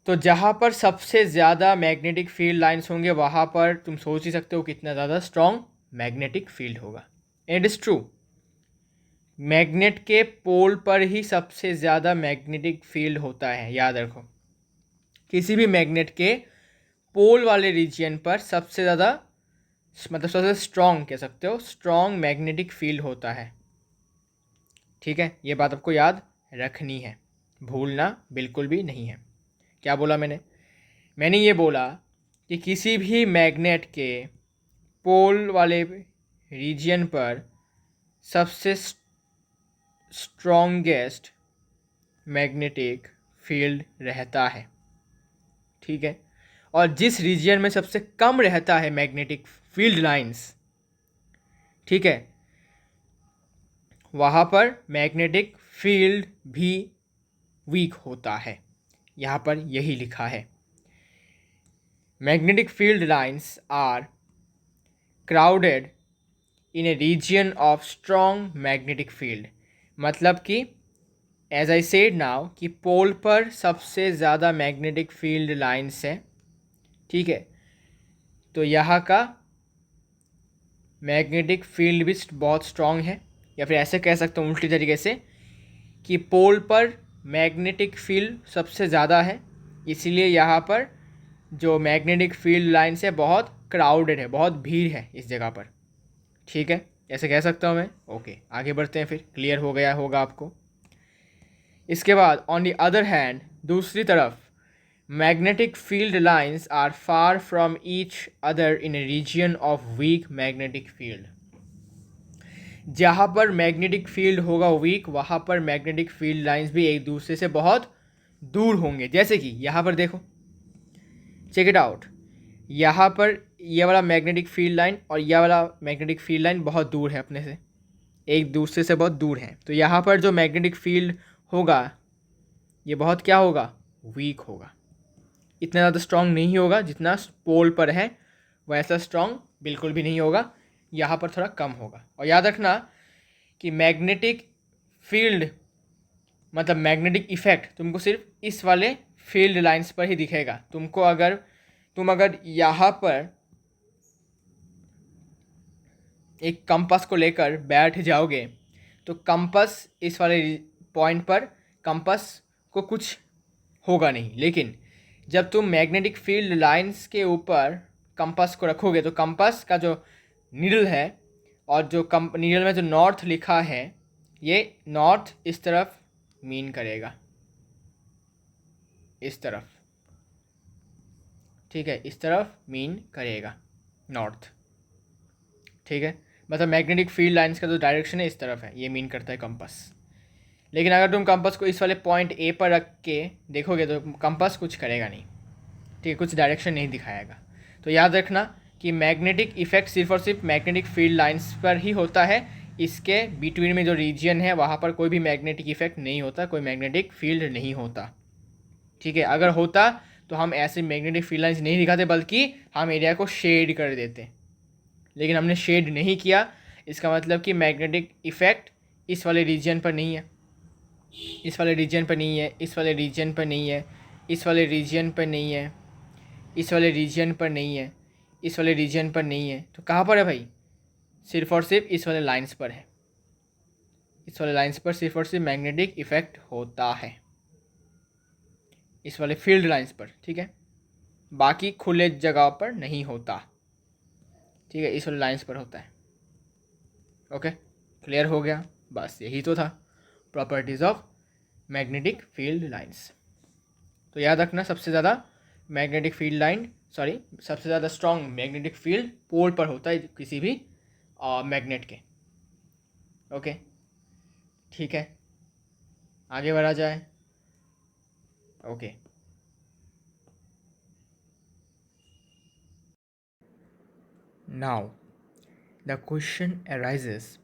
तो जहाँ पर सबसे ज़्यादा मैग्नेटिक फील्ड लाइंस होंगे वहाँ पर तुम सोच ही सकते हो कितना ज़्यादा स्ट्रॉन्ग मैग्नेटिक फील्ड होगा। इट इज़ ट्रू, मैग्नेट के पोल पर ही सबसे ज़्यादा मैग्नेटिक फील्ड होता है, याद रखो। किसी भी मैग्नेट के पोल वाले रीजन पर सबसे ज़्यादा, मतलब सबसे स्ट्रॉन्ग कह सकते हो, स्ट्रॉन्ग मैग्नेटिक फील्ड होता है। ठीक है, ये बात आपको याद रखनी है, भूलना बिल्कुल भी नहीं है। क्या बोला मैंने ये बोला कि किसी भी मैग्नेट के पोल वाले रीजन पर सबसे स्ट्रॉन्गेस्ट मैग्नेटिक फील्ड रहता है। ठीक है, और जिस रीजन में सबसे कम रहता है मैग्नेटिक फील्ड लाइंस, ठीक है, वहाँ पर मैग्नेटिक फील्ड भी वीक होता है। यहाँ पर यही लिखा है, magnetic field lines are crowded in a region of strong magnetic field. मतलब कि एज आई सेड नाउ कि पोल पर सबसे ज़्यादा मैग्नेटिक फील्ड लाइन्स है, ठीक है। तो यहाँ का मैग्नेटिक फील्ड भी बहुत स्ट्रॉन्ग है, या फिर ऐसे कह सकते हो उल्टी तरीके से कि पोल पर मैग्नेटिक फील्ड सबसे ज़्यादा है, इसीलिए यहाँ पर जो मैग्नेटिक फील्ड लाइन्स है बहुत क्राउडेड है, बहुत भीड़ है इस जगह पर, ठीक है, ऐसे कह सकता हूँ मैं। ओके, आगे बढ़ते हैं, फिर क्लियर हो गया होगा आपको। इसके बाद ऑन द अदर हैंड, दूसरी तरफ, magnetic field lines are far from each other in a region of weak magnetic field. जहाँ पर मैग्नेटिक फील्ड होगा वीक, वहाँ पर मैग्नेटिक फील्ड लाइन्स भी एक दूसरे से बहुत दूर होंगे। जैसे कि यहाँ पर देखो, चेक इट आउट, यहाँ पर यह वाला मैग्नेटिक फील्ड लाइन और यह वाला मैग्नेटिक फील्ड लाइन बहुत दूर है अपने से, एक दूसरे से बहुत दूर है। तो यहाँ पर जो मैग्नेटिक फील्ड होगा ये बहुत क्या होगा, वीक होगा, इतना ज़्यादा स्ट्रॉन्ग नहीं होगा जितना पोल पर है, वैसा स्ट्रॉन्ग बिल्कुल भी नहीं होगा, यहाँ पर थोड़ा कम होगा। और याद रखना कि मैग्नेटिक फील्ड मतलब मैग्नेटिक इफेक्ट तुमको सिर्फ इस वाले फील्ड लाइंस पर ही दिखेगा। तुम अगर यहाँ पर एक कंपास को लेकर बैठ जाओगे तो कंपास इस वाले पॉइंट पर कंपास को कुछ होगा नहीं, लेकिन जब तुम मैग्नेटिक फील्ड लाइंस के ऊपर कंपास को रखोगे तो कंपास का जो नीडल है और जो नीडल में जो नॉर्थ लिखा है, ये नॉर्थ इस तरफ मीन करेगा, इस तरफ, ठीक है, इस तरफ मीन करेगा नॉर्थ, ठीक है। मतलब मैग्नेटिक फील्ड लाइंस का जो डायरेक्शन है इस तरफ है, ये मीन करता है कंपास। लेकिन अगर तुम कंपास को इस वाले पॉइंट ए पर रख के देखोगे तो कंपास कुछ करेगा नहीं, ठीक है, कुछ डायरेक्शन नहीं दिखाएगा। तो याद रखना कि मैग्नेटिक इफेक्ट सिर्फ और सिर्फ मैग्नेटिक फील्ड लाइंस पर ही होता है, इसके बिटवीन में जो रीजन है वहाँ पर कोई भी मैग्नेटिक इफेक्ट नहीं होता, कोई मैग्नेटिक फील्ड नहीं होता, ठीक है। अगर होता तो हम ऐसे मैग्नेटिक फील्ड लाइंस नहीं दिखाते, बल्कि हम एरिया को शेड कर देते, लेकिन हमने शेड नहीं किया। इसका मतलब कि मैग्नेटिक इफेक्ट इस वाले रीजन पर नहीं है, इस वाले रीजन पर नहीं है, इस वाले रीजन पर नहीं है, इस वाले रीजन पर नहीं है, इस वाले रीजन पर नहीं है, इस वाले रीजन पर नहीं है। तो कहाँ पर है भाई, सिर्फ और सिर्फ इस वाले लाइंस पर है, इस वाले लाइंस पर सिर्फ और सिर्फ मैग्नेटिक इफेक्ट होता है, इस वाले फील्ड लाइंस पर, ठीक है, बाकी खुले जगह पर नहीं होता, ठीक है, इस वाले लाइंस पर होता है। ओके, क्लियर हो गया, बस यही तो था properties of magnetic field lines. तो याद रखना सबसे ज़्यादा मैग्नेटिक फील्ड लाइन सबसे ज़्यादा स्ट्रॉन्ग मैग्नेटिक फील्ड पोल पर होता है किसी भी मैग्नेट के। ओके, ठीक है, आगे बढ़ा जाए। Okay, now the question arises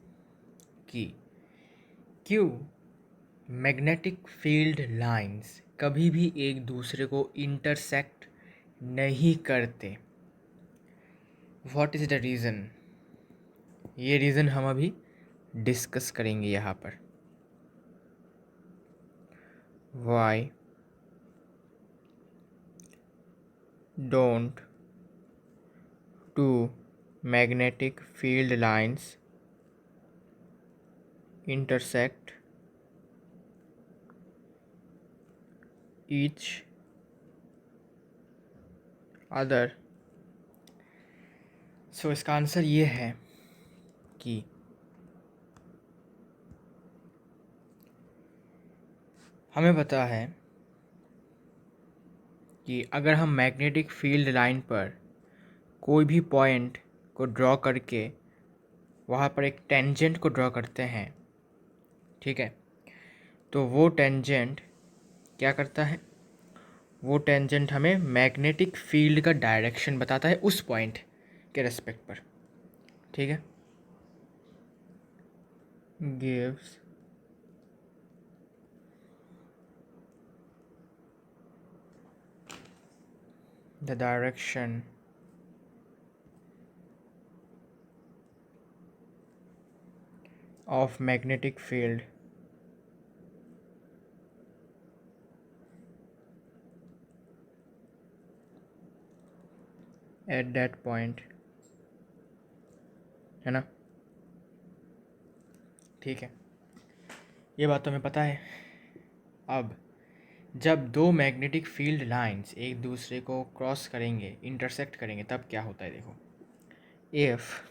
कि क्यों मैग्नेटिक फील्ड लाइंस कभी भी एक दूसरे को इंटरसेक्ट नहीं करते, व्हाट इज़ द रीज़न। ये रीज़न हम अभी डिस्कस करेंगे यहाँ पर। Why don't two magnetic field lines intersect each other। So इसका आंसर ये है कि हमें पता है कि अगर हम मैग्नेटिक फील्ड लाइन पर कोई भी पॉइंट को ड्रॉ करके वहाँ पर एक टेंजेंट को ड्रॉ करते हैं, ठीक है, तो वो टेंजेंट क्या करता है, वो टेंजेंट हमें मैग्नेटिक फील्ड का डायरेक्शन बताता है उस पॉइंट के रेस्पेक्ट पर, ठीक है, gives the direction of magnetic field at that point, है ना। ठीक है, ये बात तो हमें पता है। अब जब दो मैग्नेटिक फील्ड लाइंस एक दूसरे को क्रॉस करेंगे, इंटरसेक्ट करेंगे, तब क्या होता है देखो। If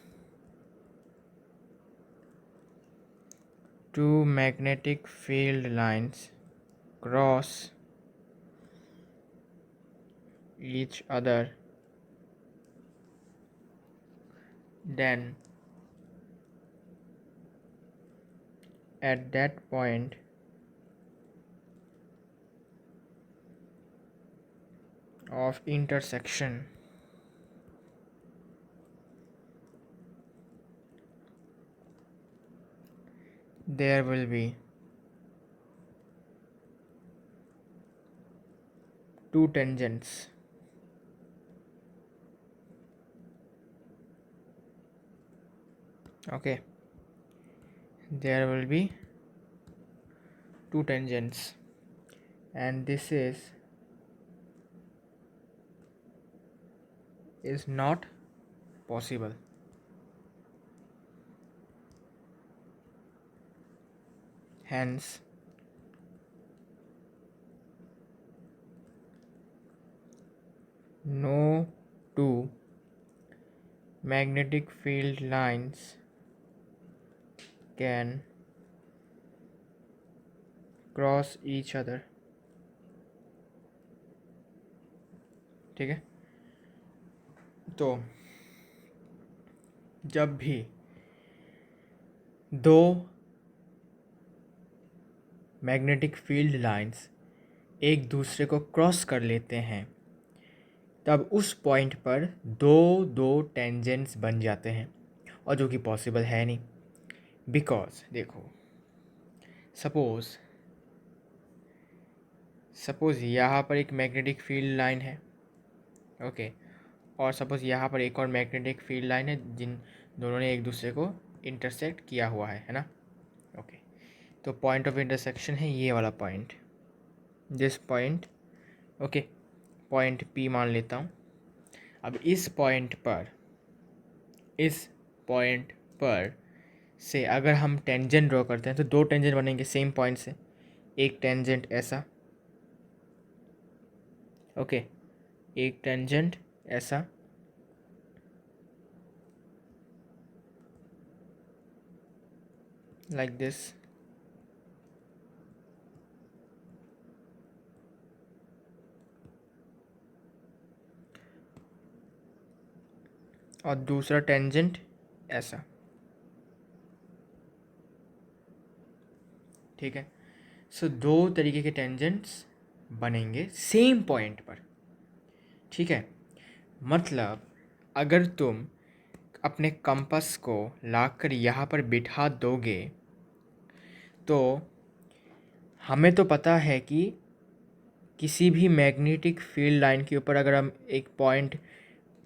two magnetic field lines cross each other, then at that point of intersection there will be two tangents. Okay, there will be two tangents, and this is not possible. Hence no two magnetic field lines can cross each other. ठीक है, तो जब भी दो मैग्नेटिक फील्ड लाइंस एक दूसरे को क्रॉस कर लेते हैं, तब उस पॉइंट पर दो दो टेंजेंट्स बन जाते हैं, और जो कि पॉसिबल है नहीं। बिकॉज देखो, सपोज़ यहाँ पर एक मैग्नेटिक फील्ड लाइन है, ओके, और सपोज़ यहाँ पर एक और मैग्नेटिक फील्ड लाइन है, जिन दोनों ने एक दूसरे को इंटरसेक्ट किया हुआ है ना। ओके, तो पॉइंट ऑफ इंटरसेक्शन है ये वाला point, this point. Okay, point P मान लेता हूँ। अब इस पॉइंट पर से अगर हम टेंजेंट ड्रॉ करते हैं तो दो टेंजेंट बनेंगे सेम पॉइंट से। एक टेंजेंट ऐसा, ओके, एक टेंजेंट ऐसा, लाइक दिस, और दूसरा टेंजेंट ऐसा। ठीक है, सो दो तरीके के टेंजेंट्स बनेंगे सेम पॉइंट पर। ठीक है, मतलब अगर तुम अपने कंपास को लाकर यहाँ पर बिठा दोगे, तो हमें तो पता है कि किसी भी मैग्नेटिक फील्ड लाइन के ऊपर अगर हम एक पॉइंट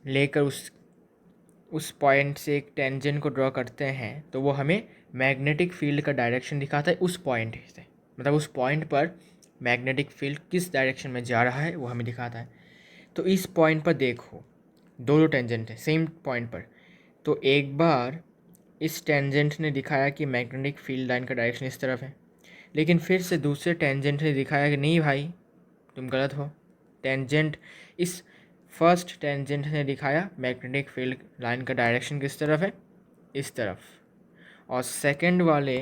लेकर उस पॉइंट से एक टेंजेंट को ड्रॉ करते हैं, तो वो हमें मैग्नेटिक फील्ड का डायरेक्शन दिखाता है उस पॉइंट से। मतलब उस पॉइंट पर मैग्नेटिक फील्ड किस डायरेक्शन में जा रहा है वो हमें दिखाता है। तो इस पॉइंट पर देखो, दो टेंजेंट है सेम पॉइंट पर, तो एक बार इस टेंजेंट ने दिखाया कि मैग्नेटिक फील्ड लाइन का डायरेक्शन इस तरफ है, लेकिन फिर से दूसरे टेंजेंट ने दिखाया कि नहीं भाई, तुम गलत हो। इस फर्स्ट टेंजेंट ने दिखाया मैग्नेटिक फील्ड लाइन का डायरेक्शन किस तरफ है, इस तरफ, और सेकंड वाले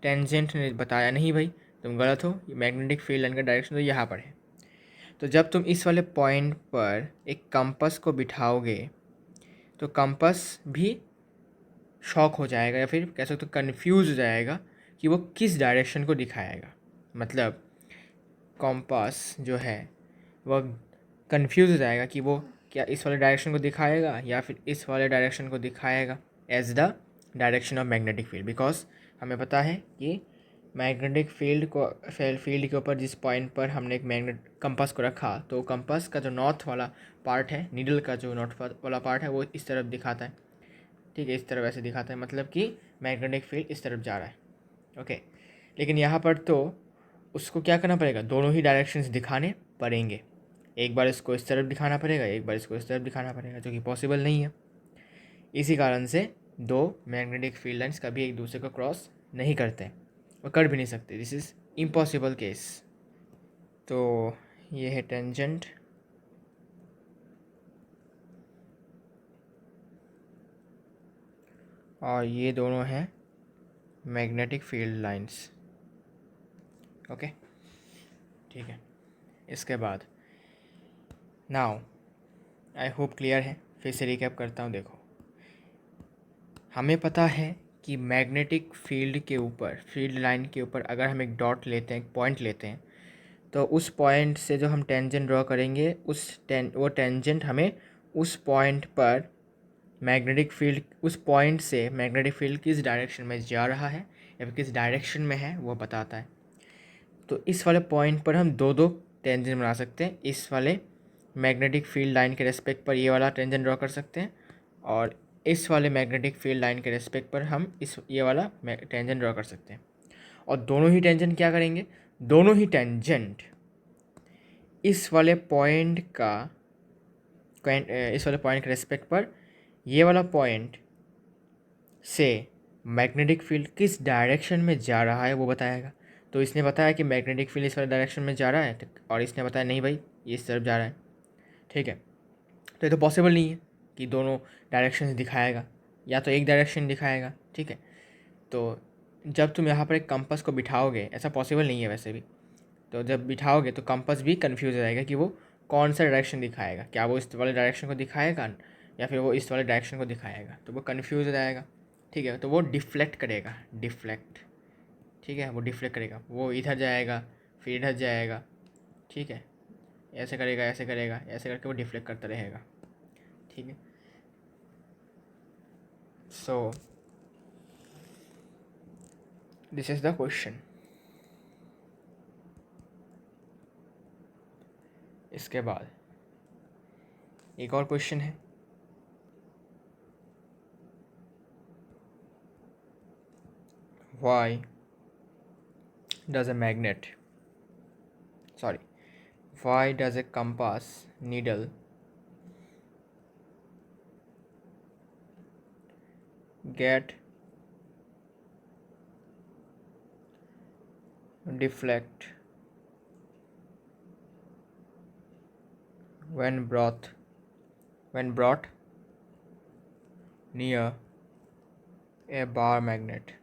टेंजेंट ने बताया नहीं भाई, तुम गलत हो, मैग्नेटिक फील्ड लाइन का डायरेक्शन तो यहाँ पर है। तो जब तुम इस वाले पॉइंट पर एक कंपास को बिठाओगे, तो कंपास भी शॉक हो जाएगा, या फिर कह सकते हो कन्फ्यूज़ हो जाएगा कि वो किस डायरेक्शन को दिखाएगा। मतलब कंपास जो है वह कंफ्यूज हो जाएगा कि वो क्या इस वाले डायरेक्शन को दिखाएगा या फिर इस वाले डायरेक्शन को दिखाएगा as the direction of magnetic field. Because हमें पता है कि मैग्नेटिक फील्ड के ऊपर जिस पॉइंट पर हमने एक मैग्नेट कंपास को रखा, तो कंपास का जो नॉर्थ वाला पार्ट है, नीडल का जो नॉर्थ वाला पार्ट है, वो इस तरफ दिखाता है। ठीक है, इस तरफ ऐसे दिखाता है, मतलब कि मैग्नेटिक फील्ड इस तरफ जा रहा है। ओके, लेकिन यहाँ पर तो उसको क्या करना पड़ेगा, दोनों ही डायरेक्शंस दिखाने पड़ेंगे। एक बार इसको इस तरफ दिखाना पड़ेगा, एक बार इसको इस तरफ दिखाना पड़ेगा, जो कि पॉसिबल नहीं है। इसी कारण से दो मैग्नेटिक फील्ड लाइंस कभी एक दूसरे को क्रॉस नहीं करते और कर भी नहीं सकते। This is impossible case. तो ये है टेंजेंट, और ये दोनों हैं मैग्नेटिक फील्ड लाइंस। ओके, ठीक है। इसके बाद नाउ आई होप क्लियर है, फिर से रिकैप करता हूँ। देखो, हमें पता है कि मैग्नेटिक फील्ड के ऊपर, फील्ड लाइन के ऊपर अगर हम एक डॉट लेते हैं, एक पॉइंट लेते हैं, तो उस पॉइंट से जो हम टेंजेंट ड्रॉ करेंगे, वो टेंजेंट हमें उस पॉइंट पर मैग्नेटिक फील्ड, उस पॉइंट से मैग्नेटिक फील्ड किस डायरेक्शन में जा रहा है या फिर किस डायरेक्शन में है वो बताता है। तो इस वाले पॉइंट पर हम दो दो टेंजेंट बना सकते हैं। इस वाले मैग्नेटिक फील्ड लाइन के रेस्पेक्ट पर ये वाला टेंजेंट ड्रॉ कर सकते हैं, और इस वाले मैग्नेटिक फील्ड लाइन के रेस्पेक्ट पर हम ये वाला टेंजेंट ड्रॉ कर सकते हैं। और दोनों ही टेंजेंट क्या करेंगे, दोनों ही टेंजेंट इस वाले पॉइंट के रेस्पेक्ट पर ये वाला पॉइंट से मैग्नेटिक फील्ड किस डायरेक्शन में जा रहा है वो बताएगा। तो इसने बताया कि मैग्नेटिक फील्ड इस वाले डायरेक्शन में जा रहा है, और इसने बताया नहीं भाई ये इस तरफ जा रहा है। ठीक है, तो ये तो पॉसिबल नहीं है कि दोनों डायरेक्शन दिखाएगा, या तो एक डायरेक्शन दिखाएगा। ठीक है, तो जब तुम यहाँ पर एक कंपास को बिठाओगे, ऐसा पॉसिबल नहीं है वैसे भी, तो जब बिठाओगे तो कंपास भी कंफ्यूज हो जाएगा कि वो कौन सा डायरेक्शन दिखाएगा, क्या वो इस वाले डायरेक्शन को दिखाएगा या फिर वो इस वाले डायरेक्शन को दिखाएगा, तो वो कंफ्यूज हो जाएगा। ठीक है, तो वो डिफ्लेक्ट करेगा, डिफ्लेक्ट। ठीक है, वो डिफ्लेक्ट करेगा, वो इधर जाएगा फिर इधर जाएगा। ठीक है, ऐसे करेगा ऐसे करेगा, ऐसे करके वो डिफ्लेक्ट करता रहेगा। ठीक है, so this is the question. इसके बाद एक और क्वेश्चन है, why does a magnet sorry why does a compass needle get deflect when brought near a bar magnet?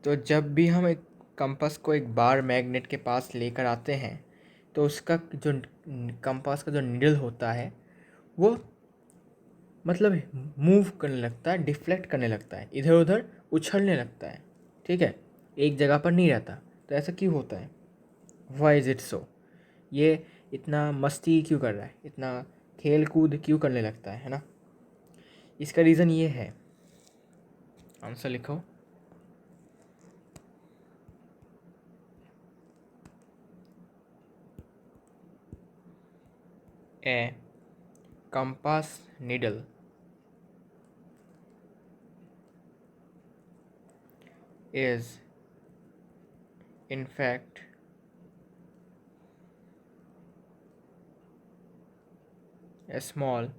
तो जब भी हम एक कंपास को एक बार मैग्नेट के पास लेकर आते हैं, तो उसका जो कंपास का जो नीडल होता है वो मतलब मूव करने लगता है, डिफ्लेक्ट करने लगता है, इधर उधर उछलने लगता है। ठीक है, एक जगह पर नहीं रहता। तो ऐसा क्यों होता है, वाई इज़ इट सो? ये इतना मस्ती क्यों कर रहा है, इतना खेल कूद क्यों करने लगता है ना? इसका रीज़न ये है, आंसर लिखो। ए compass needle is in fact a small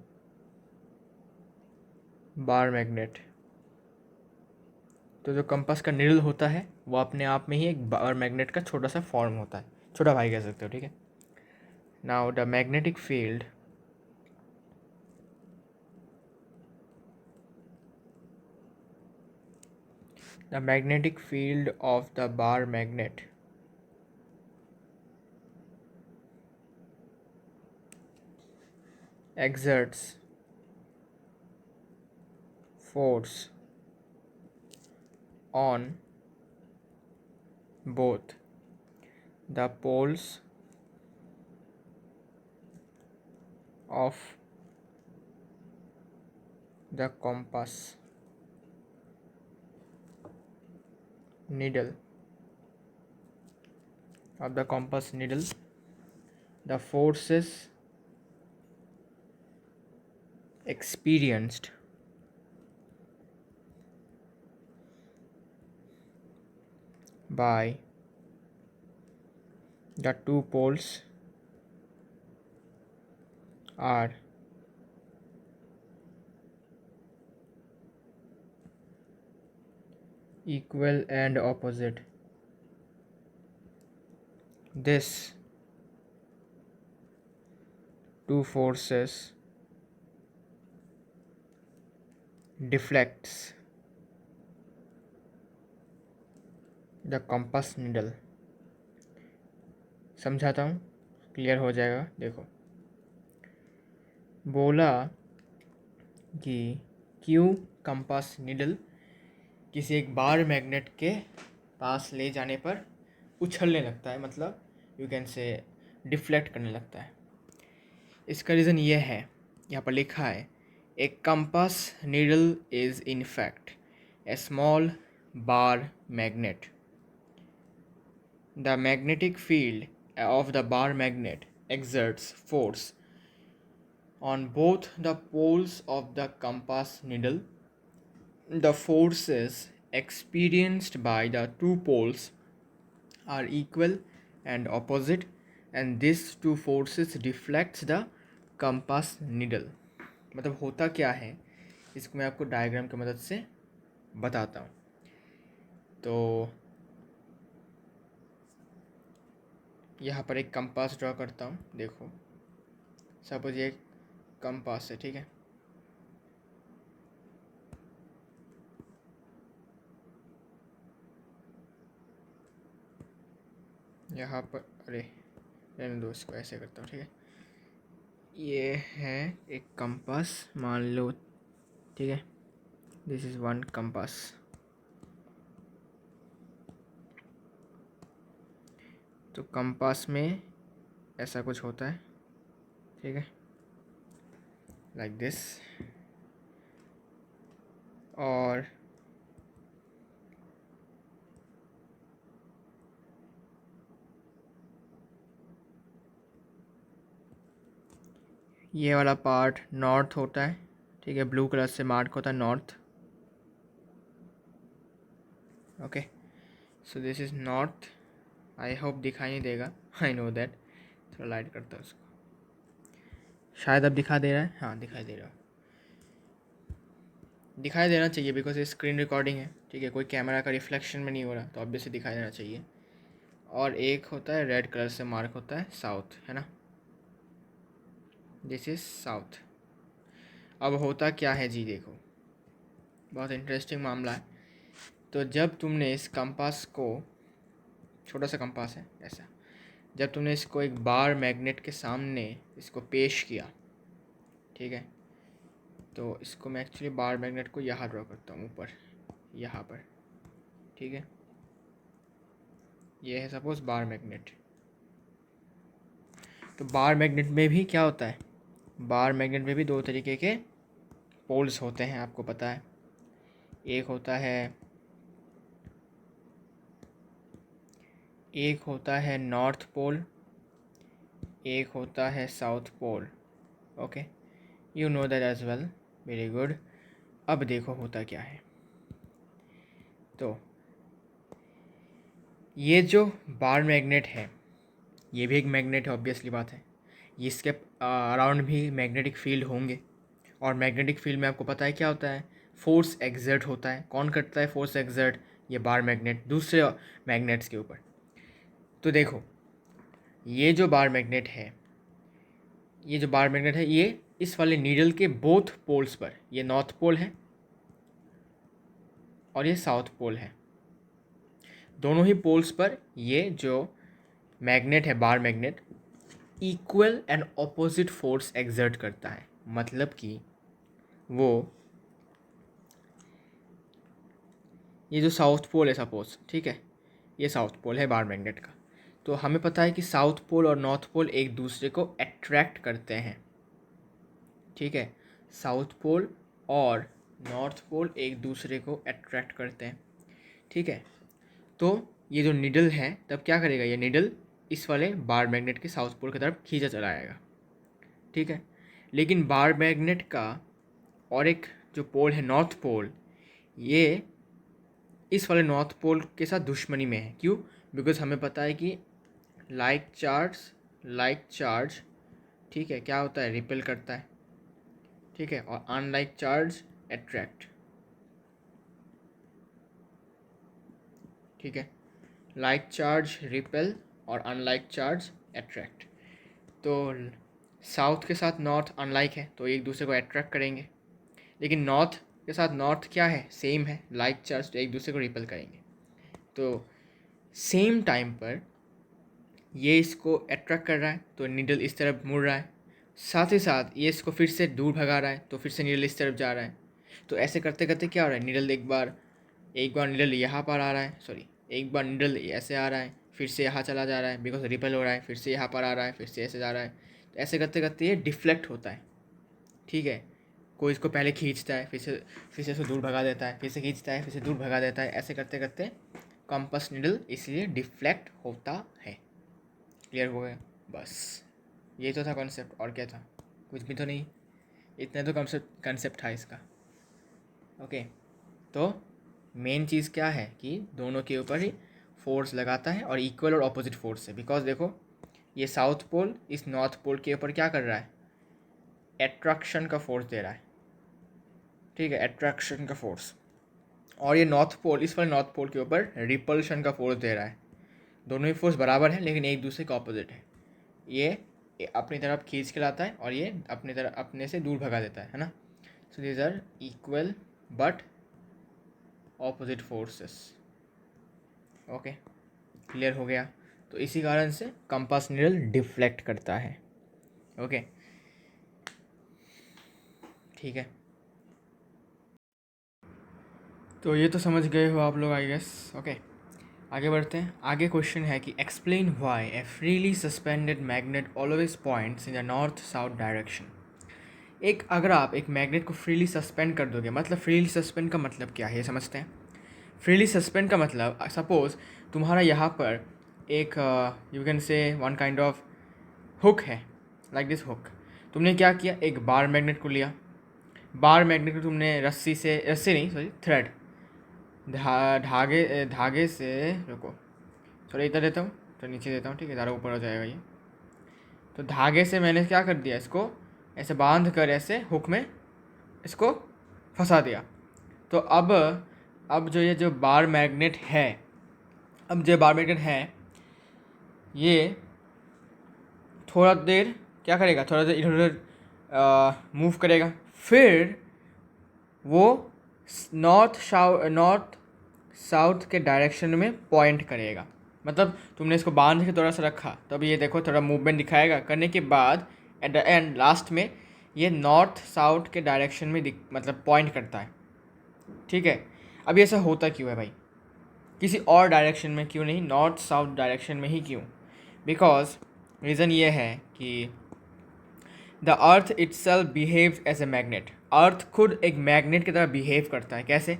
bar magnet। तो जो कंपास का निडल होता है वो अपने आप में ही एक बार मैग्नेट का छोटा सा फॉर्म होता है, छोटा भाई कह सकते हो। ठीक है, now the magnetic field of the bar magnet exerts force on both the poles of the compass needle the forces experienced by the two poles are equal and opposite. This two forces deflects the compass needle. समझाता हूँ, क्लियर हो जाएगा। देखो, बोला कि क्यों कंपास निडल किसी एक बार मैग्नेट के पास ले जाने पर उछलने लगता है, मतलब यू कैन से डिफ्लेक्ट करने लगता है। इसका रीज़न ये है, यहाँ पर लिखा है, a compass needle is in fact a small bar magnet. The magnetic field of the bar magnet exerts force on both the poles of the compass needle. The forces experienced by the two poles are equal and opposite, and these two forces deflects the compass needle. मतलब होता क्या है, इसको मैं आपको डायग्राम की मदद से बताता हूँ। तो यहाँ पर एक कंपास ड्रॉ करता हूँ। देखो, सपोज ये कंपास है, ठीक है। यहाँ पर, अरे रहने दो, इसको ऐसे करता हूँ, ठीक है। ये है एक कंपास, मान लो, ठीक है। This is one compass. तो कंपास में ऐसा कुछ होता है, ठीक है, लाइक दिस। और ये वाला पार्ट नॉर्थ होता है, ठीक है, ब्लू कलर से मार्क होता है north. Okay, so this is north. I hope दिखाई नहीं देगा, आई नो दैट। थोड़ा लाइट करता हूँ उसको, शायद अब दिखा दे रहा है। हाँ, दिखाई दे रहा है, दिखाई देना चाहिए, बिकॉज ये स्क्रीन रिकॉर्डिंग है, ठीक है। कोई कैमरा का रिफ्लेक्शन में नहीं हो रहा, तो ऑब्वियसली दिखाई देना चाहिए। और एक होता है रेड कलर से मार्क होता है साउथ, है ना, दिस इज़ साउथ। अब होता क्या है जी, देखो, बहुत इंटरेस्टिंग मामला है। तो जब तुमने इस कंपास को, छोटा सा कंपास है ऐसा, जब तुमने इसको एक बार मैग्नेट के सामने इसको पेश किया, ठीक है, तो इसको मैं एक्चुअली बार मैग्नेट को यहाँ ड्रॉ करता हूँ, ऊपर यहाँ पर, ठीक है। ये है सपोज बार मैग्नेट। तो बार मैग्नेट में भी क्या होता है, बार मैग्नेट में भी दो तरीके के पोल्स होते हैं, आपको पता है। एक होता है नॉर्थ पोल, एक होता है south pole. Okay, you know that as well, very good. अब देखो होता क्या है। तो ये जो बार मैग्नेट है, ये भी एक मैग्नेट है, ऑब्वियसली बात है। इसके अराउंड भी मैग्नेटिक फील्ड होंगे, और मैग्नेटिक फील्ड में आपको पता है क्या होता है, फोर्स एक्सर्ट होता है। कौन करता है फोर्स एक्सर्ट? ये बार मैग्नेट दूसरे मैग्नेट्स के ऊपर। तो देखो, ये जो बार मैग्नेट है, ये इस वाले नीडल के बोथ पोल्स पर, ये नॉर्थ पोल है और ये साउथ पोल है, दोनों ही पोल्स पर ये जो मैग्नेट है, bar magnet, equal and opposite force exert करता है। मतलब कि वो, ये जो साउथ पोल है सपोज, ठीक है, ये साउथ पोल है बार मैग्नेट का। तो हमें पता है कि साउथ पोल और नॉर्थ पोल एक दूसरे को अट्रैक्ट करते हैं, ठीक है। साउथ पोल और नॉर्थ पोल एक दूसरे को अट्रैक्ट करते हैं, ठीक है। तो ये जो निडल है, तब क्या करेगा, ये निडल इस वाले बार मैग्नेट के साउथ पोल की तरफ खींचा चला आएगा, ठीक है। लेकिन बार मैग्नेट का और एक जो पोल है नॉर्थ पोल, ये इस वाले नॉर्थ पोल के साथ दुश्मनी में है। क्यों? बिकॉज हमें पता है कि लाइक चार्ज ठीक है, क्या होता है, रिपेल करता है, ठीक है, और अनलाइक चार्ज अट्रैक्ट, ठीक है, लाइक चार्ज रिपेल और अनलाइक चार्ज अट्रैक्ट। तो साउथ के साथ नॉर्थ अनलाइक है तो एक दूसरे को अट्रैक्ट करेंगे, लेकिन नॉर्थ के साथ नॉर्थ क्या है, सेम है, लाइक चार्ज, तो एक दूसरे को रिपेल करेंगे। तो सेम टाइम पर ये इसको अट्रैक्ट कर रहा है तो नीडल इस तरफ मुड़ रहा है, साथ ही साथ ये इसको फिर से दूर भगा रहा है तो फिर से नीडल इस तरफ जा रहा है। तो ऐसे करते करते क्या हो रहा है, नीडल एक बार नीडल यहाँ पर आ रहा है, सॉरी, एक बार नीडल ऐसे आ रहा है, फिर से यहाँ चला जा रहा है बिकॉज रिपेल हो रहा है, फिर से यहाँ पर आ रहा है, फिर से ऐसे जा रहा है। तो ऐसे करते करते ये डिफ्लेक्ट होता है, ठीक है। कोई इसको पहले खींचता है, फिर से इसको दूर भगा देता है, फिर से खींचता है, फिर से दूर भगा देता है। ऐसे करते करते कंपास नीडल इसलिए डिफ्लेक्ट होता है। क्लियर हो गया? बस ये तो था कॉन्सेप्ट, और क्या था, कुछ भी तो नहीं, इतना तो कंसेप्ट था इसका। ओके, तो मेन चीज़ क्या है कि दोनों के ऊपर ही फोर्स लगाता है और इक्वल और ऑपोजिट फोर्स से। बिकॉज देखो ये साउथ पोल इस नॉर्थ पोल के ऊपर क्या कर रहा है, एट्रैक्शन का फोर्स दे रहा है, ठीक है, एट्रैक्शन का फोर्स। और ये नॉर्थ पोल इस वाले नॉर्थ पोल के ऊपर रिपल्शन का फोर्स दे रहा है। दोनों ही फोर्स बराबर है लेकिन एक दूसरे के ऑपोजिट है। ये अपनी तरफ खींच के लाता है और ये अपनी तरफ अपने से दूर भगा देता है ना। So these are equal but opposite forces. Okay, clear हो गया? तो इसी कारण से कंपास नीडल डिफ्लेक्ट करता है। ओके, ठीक है, तो ये तो समझ गए हो आप लोग आई गेस। ओके, आगे बढ़ते हैं। आगे क्वेश्चन है कि explain why A freely suspended magnet always points in the north south direction. अगर आप एक मैग्नेट को फ्रीली सस्पेंड कर दोगे, मतलब फ्रीली सस्पेंड का मतलब क्या है ये समझते हैं। फ्रीली सस्पेंड का मतलब, सपोज तुम्हारा यहाँ पर एक you can say one kind of hook है, लाइक दिस हुक। तुमने क्या किया, एक बार मैग्नेट को लिया, बार मैग्नेट को तुमने रस्सी नहीं सॉरी थ्रेड, धागे से, रुको थोड़ा इधर देता हूँ तो नीचे देता हूँ, ठीक है, ज़्यादा ऊपर हो जाएगा ये। तो धागे से मैंने क्या कर दिया, इसको ऐसे बांध कर ऐसे हुक में इसको फंसा दिया। तो अब जो बार मैग्नेट है, अब जो बार मैग्नेट है ये थोड़ा देर क्या करेगा, थोड़ा देर इधर उधर मूव करेगा, फिर वो नॉर्थ साउथ के डायरेक्शन में पॉइंट करेगा। मतलब तुमने इसको बांध के थोड़ा सा रखा, तब ये देखो थोड़ा मूवमेंट दिखाएगा, करने के बाद एट द एंड लास्ट में ये नॉर्थ साउथ के डायरेक्शन में मतलब पॉइंट करता है, ठीक है। अब ये ऐसा होता क्यों है भाई, किसी और डायरेक्शन में क्यों नहीं, नॉर्थ साउथ डायरेक्शन में ही क्यों? बिकॉज रीज़न ये है कि the earth itself behaves as a magnet. Earth खुद एक मैग्नेट की तरह बिहेव करता है। कैसे?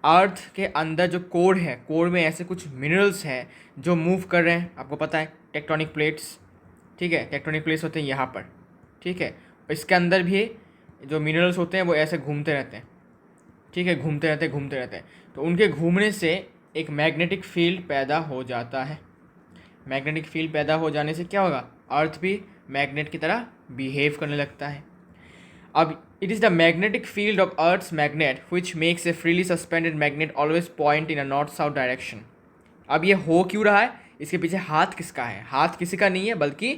अर्थ के अंदर जो कोर है, कोर में ऐसे कुछ मिनरल्स हैं जो मूव कर रहे हैं, आपको पता है, टेक्टोनिक प्लेट्स, ठीक है, टेक्टोनिक प्लेट्स होते हैं यहाँ पर, ठीक है, इसके अंदर भी जो मिनरल्स होते हैं वो ऐसे घूमते रहते हैं, ठीक है, घूमते रहते हैं। तो उनके घूमने से एक मैग्नेटिक फील्ड पैदा हो जाता है। मैग्नेटिक फील्ड पैदा हो जाने से क्या होगा, अर्थ भी मैग्नेट की तरह बिहेव करने लगता है। अब it is the magnetic field of earth's magnet which makes a freely suspended magnet always point in a north south direction. अब ये हो क्यों रहा है, इसके पीछे हाथ किसका है? हाथ किसी का नहीं है, बल्कि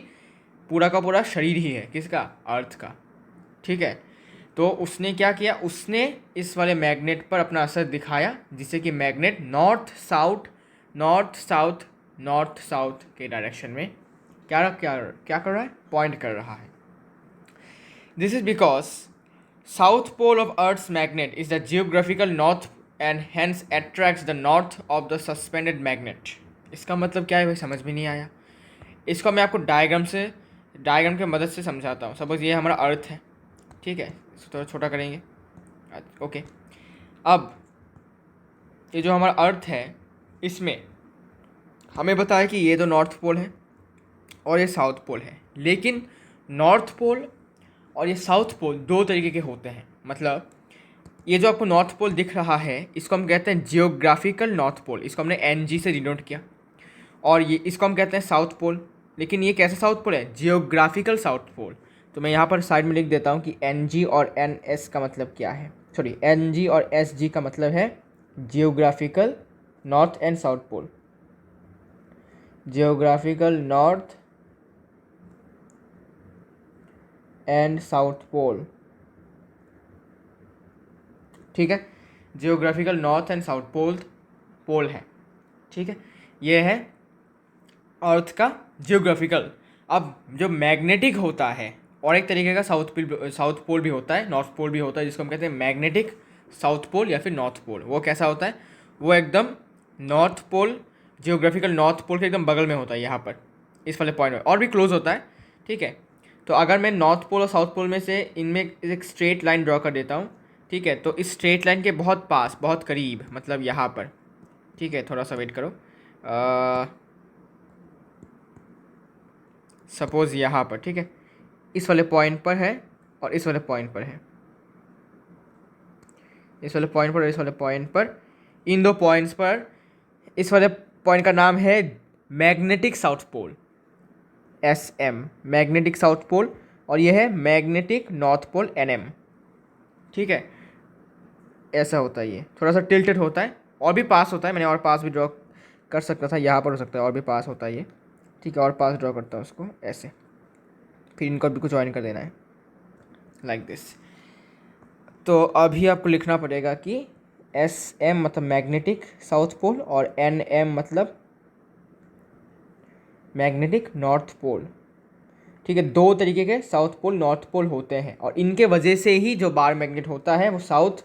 पूरा का पूरा शरीर ही है, किसका? अर्थ का, ठीक है। तो उसने क्या किया, उसने इस वाले मैग्नेट पर अपना असर दिखाया, जिससे कि मैग्नेट नॉर्थ साउथ के डायरेक्शन में क्या कर रहा है, पॉइंट कर रहा है। This is because south pole of earth's magnet is the geographical north and hence attracts the north of the suspended magnet. इसका मतलब क्या है भाई, समझ में नहीं आया। इसको मैं आपको डायग्राम की मदद से समझाता हूँ। सपोज ये हमारा अर्थ है, ठीक है, इसको थोड़ा छोटा करेंगे, ओके। अब ये जो हमारा अर्थ है, इसमें हमें बताया कि ये तो नॉर्थ पोल है और ये साउथ पोल है, लेकिन नॉर्थ पोल और ये साउथ पोल दो तरीके के होते हैं। मतलब ये जो आपको नॉर्थ पोल दिख रहा है, इसको हम कहते हैं जियोग्राफिकल नॉर्थ पोल, इसको हमने NG से डिनोट किया। और ये इसको हम कहते हैं साउथ पोल, लेकिन ये कैसा साउथ पोल है, जियोग्राफिकल साउथ पोल। तो मैं यहाँ पर साइड में लिख देता हूँ कि एन जी और एन एस का मतलब क्या है, सॉरी एन जी और एस जी का मतलब है geographical north and south pole, geographical north and south pole, ठीक है, geographical north and south pole pole है, ठीक है, ये है अर्थ का जियोग्राफिकल। अब जो मैग्नेटिक होता है, और एक तरीके का साउथ पोल भी होता है, नॉर्थ पोल भी होता है, जिसको हम कहते हैं मैग्नेटिक साउथ पोल या फिर नॉर्थ पोल। वो कैसा होता है, वो एकदम north pole, geographical north pole के एकदम बगल में होता है, यहाँ पर इस वाले पॉइंट में, और भी क्लोज होता है, ठीक है। तो अगर मैं नॉर्थ पोल और साउथ पोल में से इनमें एक स्ट्रेट लाइन ड्रॉ कर देता हूँ, ठीक है, तो इस स्ट्रेट लाइन के बहुत पास, बहुत करीब, मतलब यहाँ पर, ठीक है, थोड़ा सा वेट करो, सपोज़ यहाँ पर, ठीक है, इस वाले पॉइंट पर है और इस वाले पॉइंट पर है, इस वाले पॉइंट पर और इस वाले पॉइंट पर, इन दो पॉइंट्स पर, इस वाले पॉइंट का नाम है magnetic south pole, S M, magnetic south pole, और यह है magnetic north pole, N M, ठीक है। ऐसा होता है, ये थोड़ा सा टिल्टेड होता है, और भी पास होता है, मैंने और पास भी ड्रॉ कर सकता था, यहाँ पर हो सकता है, और भी पास होता है ये, ठीक है, और पास ड्रॉ करता हूँ उसको ऐसे, फिर इनको भी कुछ ज्वाइन कर देना है लाइक दिस। तो अभी आपको लिखना पड़ेगा कि एस एम मतलब मैग्नेटिक साउथ पोल और एन एम मतलब मैग्नेटिक नॉर्थ पोल, ठीक है। दो तरीके के साउथ पोल नॉर्थ पोल होते हैं, और इनके वजह से ही जो बार मैग्नेट होता है वो साउथ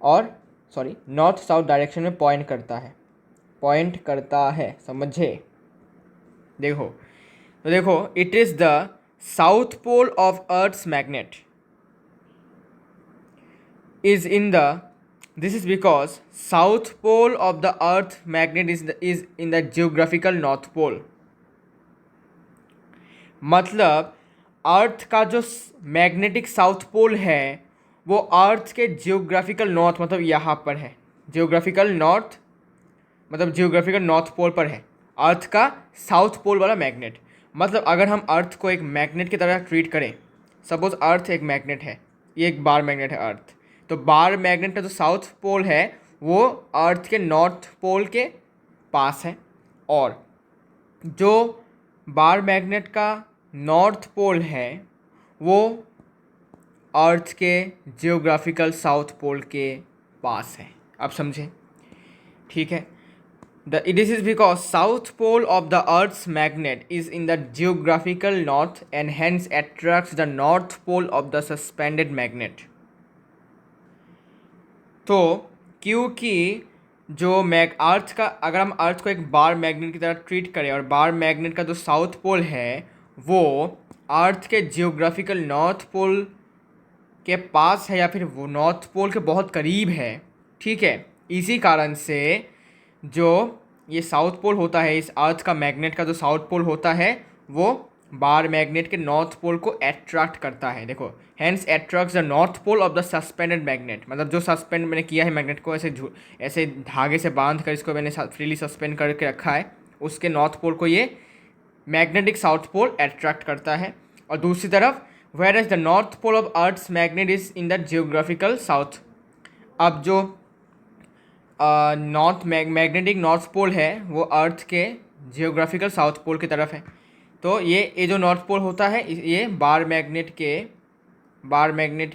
और सॉरी नॉर्थ साउथ डायरेक्शन में पॉइंट करता है, समझे। देखो, तो देखो, it is the south pole of earth's magnet is in the this is because south pole of the earth magnet is in the geographical north pole। मतलब अर्थ का जो मैग्नेटिक साउथ पोल है वो अर्थ के जियोग्राफिकल नॉर्थ, मतलब यहाँ पर है, जियोग्राफिकल नॉर्थ मतलब जियोग्राफिकल नॉर्थ पोल पर है अर्थ का साउथ पोल वाला मैग्नेट। मतलब अगर हम अर्थ को एक मैग्नेट की तरह ट्रीट करें, सपोज अर्थ एक मैग्नेट है, ये एक बार मैग्नेट है अर्थ, तो बार मैग्नेट का जो साउथ पोल है वो अर्थ के नॉर्थ पोल के पास है, और जो बार मैग्नेट का नॉर्थ पोल है वो अर्थ के जियोग्राफिकल साउथ पोल के पास है। आप समझे, ठीक है। This is because south pole of the Earth's magnet is in the geographical north and hence attracts the north pole of the suspended magnet। तो क्योंकि जो अर्थ का, अगर हम अर्थ को एक बार मैग्नेट की तरह ट्रीट करें और बार मैग्नेट का जो साउथ पोल है वो अर्थ के जियोग्राफिकल नॉर्थ पोल के पास है या फिर वो नॉर्थ पोल के बहुत करीब है, ठीक है, इसी कारण से जो ये साउथ पोल होता है, इस अर्थ का मैग्नेट का जो साउथ पोल होता है वो बार मैग्नेट के नॉर्थ पोल को अट्रैक्ट करता है। देखो, hence attracts the north pole of the suspended magnet, मतलब जो सस्पेंड मैंने किया है मैग्नेट को, ऐसे धागे से बांध कर इसको मैंने फ्रीली सस्पेंड करके रखा है, उसके नॉर्थ पोल को ये मैग्नेटिक साउथ पोल अट्रैक्ट करता है। और दूसरी तरफ whereas the north pole of earth's magnet is in the geographical south, अब जो नॉर्थ मैग्नेटिक नॉर्थ पोल है वो अर्थ के जियोग्राफिकल साउथ पोल की तरफ है। तो ये जो नॉर्थ पोल होता है ये बार मैग्नेट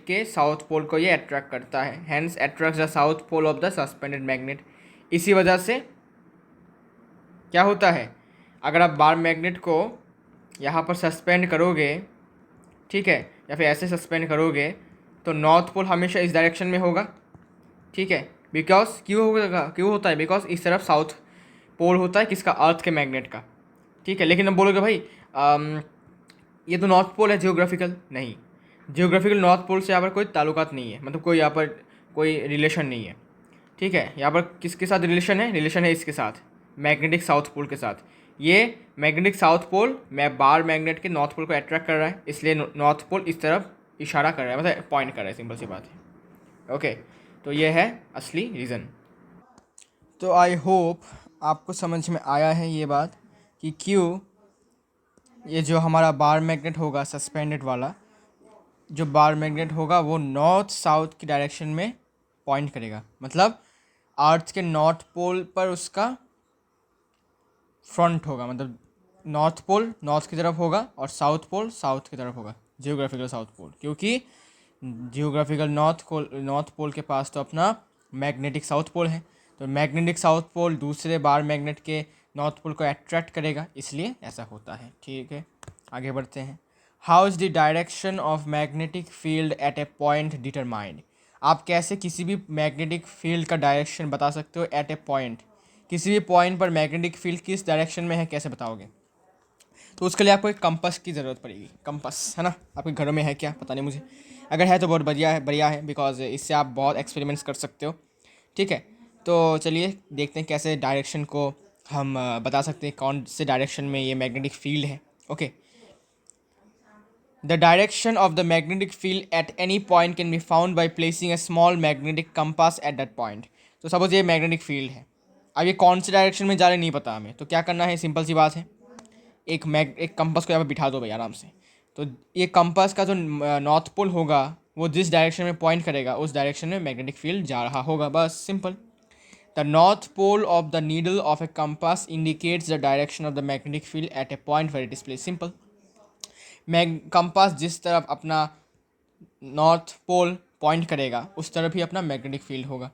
के साउथ पोल को ये अट्रैक्ट करता है, hence attracts the south pole of the suspended magnet. इसी वजह से क्या होता है, अगर आप बार मैग्नेट को यहाँ पर सस्पेंड करोगे, ठीक है, या फिर ऐसे सस्पेंड करोगे तो नॉर्थ पोल हमेशा इस डायरेक्शन में होगा, ठीक है, बिकॉज क्यों होता है, बिकॉज इस तरफ साउथ पोल होता है किसका, अर्थ के मैग्नेट का, ठीक है। लेकिन अब बोलोगे भाई ये तो नॉर्थ पोल है जियोग्राफिकल, नहीं, जियोग्राफिकल नॉर्थ पोल से यहाँ पर कोई ताल्लुकात नहीं है, मतलब कोई यहाँ पर कोई रिलेशन नहीं है, ठीक है। यहाँ पर किसके साथ रिलेशन है इसके साथ, मैग्नेटिक साउथ पोल के साथ। ये magnetic south pole bar magnet के नॉर्थ पोल को अट्रैक्ट कर रहा है, इसलिए नॉर्थ पोल इस तरफ इशारा कर रहा है, मतलब पॉइंट कर रहा है, सिंपल सी बात है, ओके। तो ये है असली रीज़न। तो आई होप आपको समझ में आया है ये बात कि क्यों ये जो हमारा बार मैग्नेट होगा सस्पेंडेड वाला, जो बार मैग्नेट होगा वो नॉर्थ साउथ की डायरेक्शन में पॉइंट करेगा, मतलब अर्थ के नॉर्थ पोल पर उसका फ्रंट होगा, मतलब नॉर्थ पोल नॉर्थ की तरफ होगा और साउथ पोल साउथ की तरफ होगा, जियोग्राफिकल साउथ पोल, क्योंकि जियोग्राफिकल नॉर्थ पोल के पास तो अपना मैग्नेटिक साउथ पोल है, तो मैग्नेटिक साउथ पोल दूसरे बार मैग्नेट के नॉर्थ पोल को अट्रैक्ट करेगा, इसलिए ऐसा होता है। ठीक है, आगे बढ़ते हैं। How is the direction of magnetic field at a point determined. आप कैसे किसी भी मैग्नेटिक फील्ड का डायरेक्शन बता सकते हो एट ए पॉइंट, किसी भी पॉइंट पर मैग्नेटिक फील्ड किस डायरेक्शन में है कैसे बताओगे। तो उसके लिए आपको एक कंपास की ज़रूरत पड़ेगी। कंपास है ना, आपके घरों में है क्या पता नहीं मुझे, अगर है तो बहुत बढ़िया है बिकॉज इससे आप बहुत एक्सपेरिमेंट्स कर सकते हो। ठीक है, तो चलिए देखते हैं कैसे डायरेक्शन को हम बता सकते हैं, कौन से डायरेक्शन में ये मैग्नेटिक फील्ड है। Okay, the direction of the magnetic field at any point can be found by placing A small magnetic compass at that point. तो सपोज ये मैग्नेटिक फील्ड है, अब ये कौन से डायरेक्शन में जा रहे नहीं पता हमें, तो क्या करना है, सिंपल सी बात है, एक कंपास को यहाँ पे बिठा दो भाई आराम से। तो ये कंपास का जो नॉर्थ पोल होगा वो जिस डायरेक्शन में पॉइंट करेगा उस डायरेक्शन में मैग्नेटिक फील्ड जा रहा होगा, बस simple. The north pole of the needle of a compass indicates the direction of the magnetic field at a point where it is place, simple. Compass जिस तरफ अपना नॉर्थ पोल पॉइंट करेगा उस तरफ ही अपना मैग्नेटिक फील्ड होगा।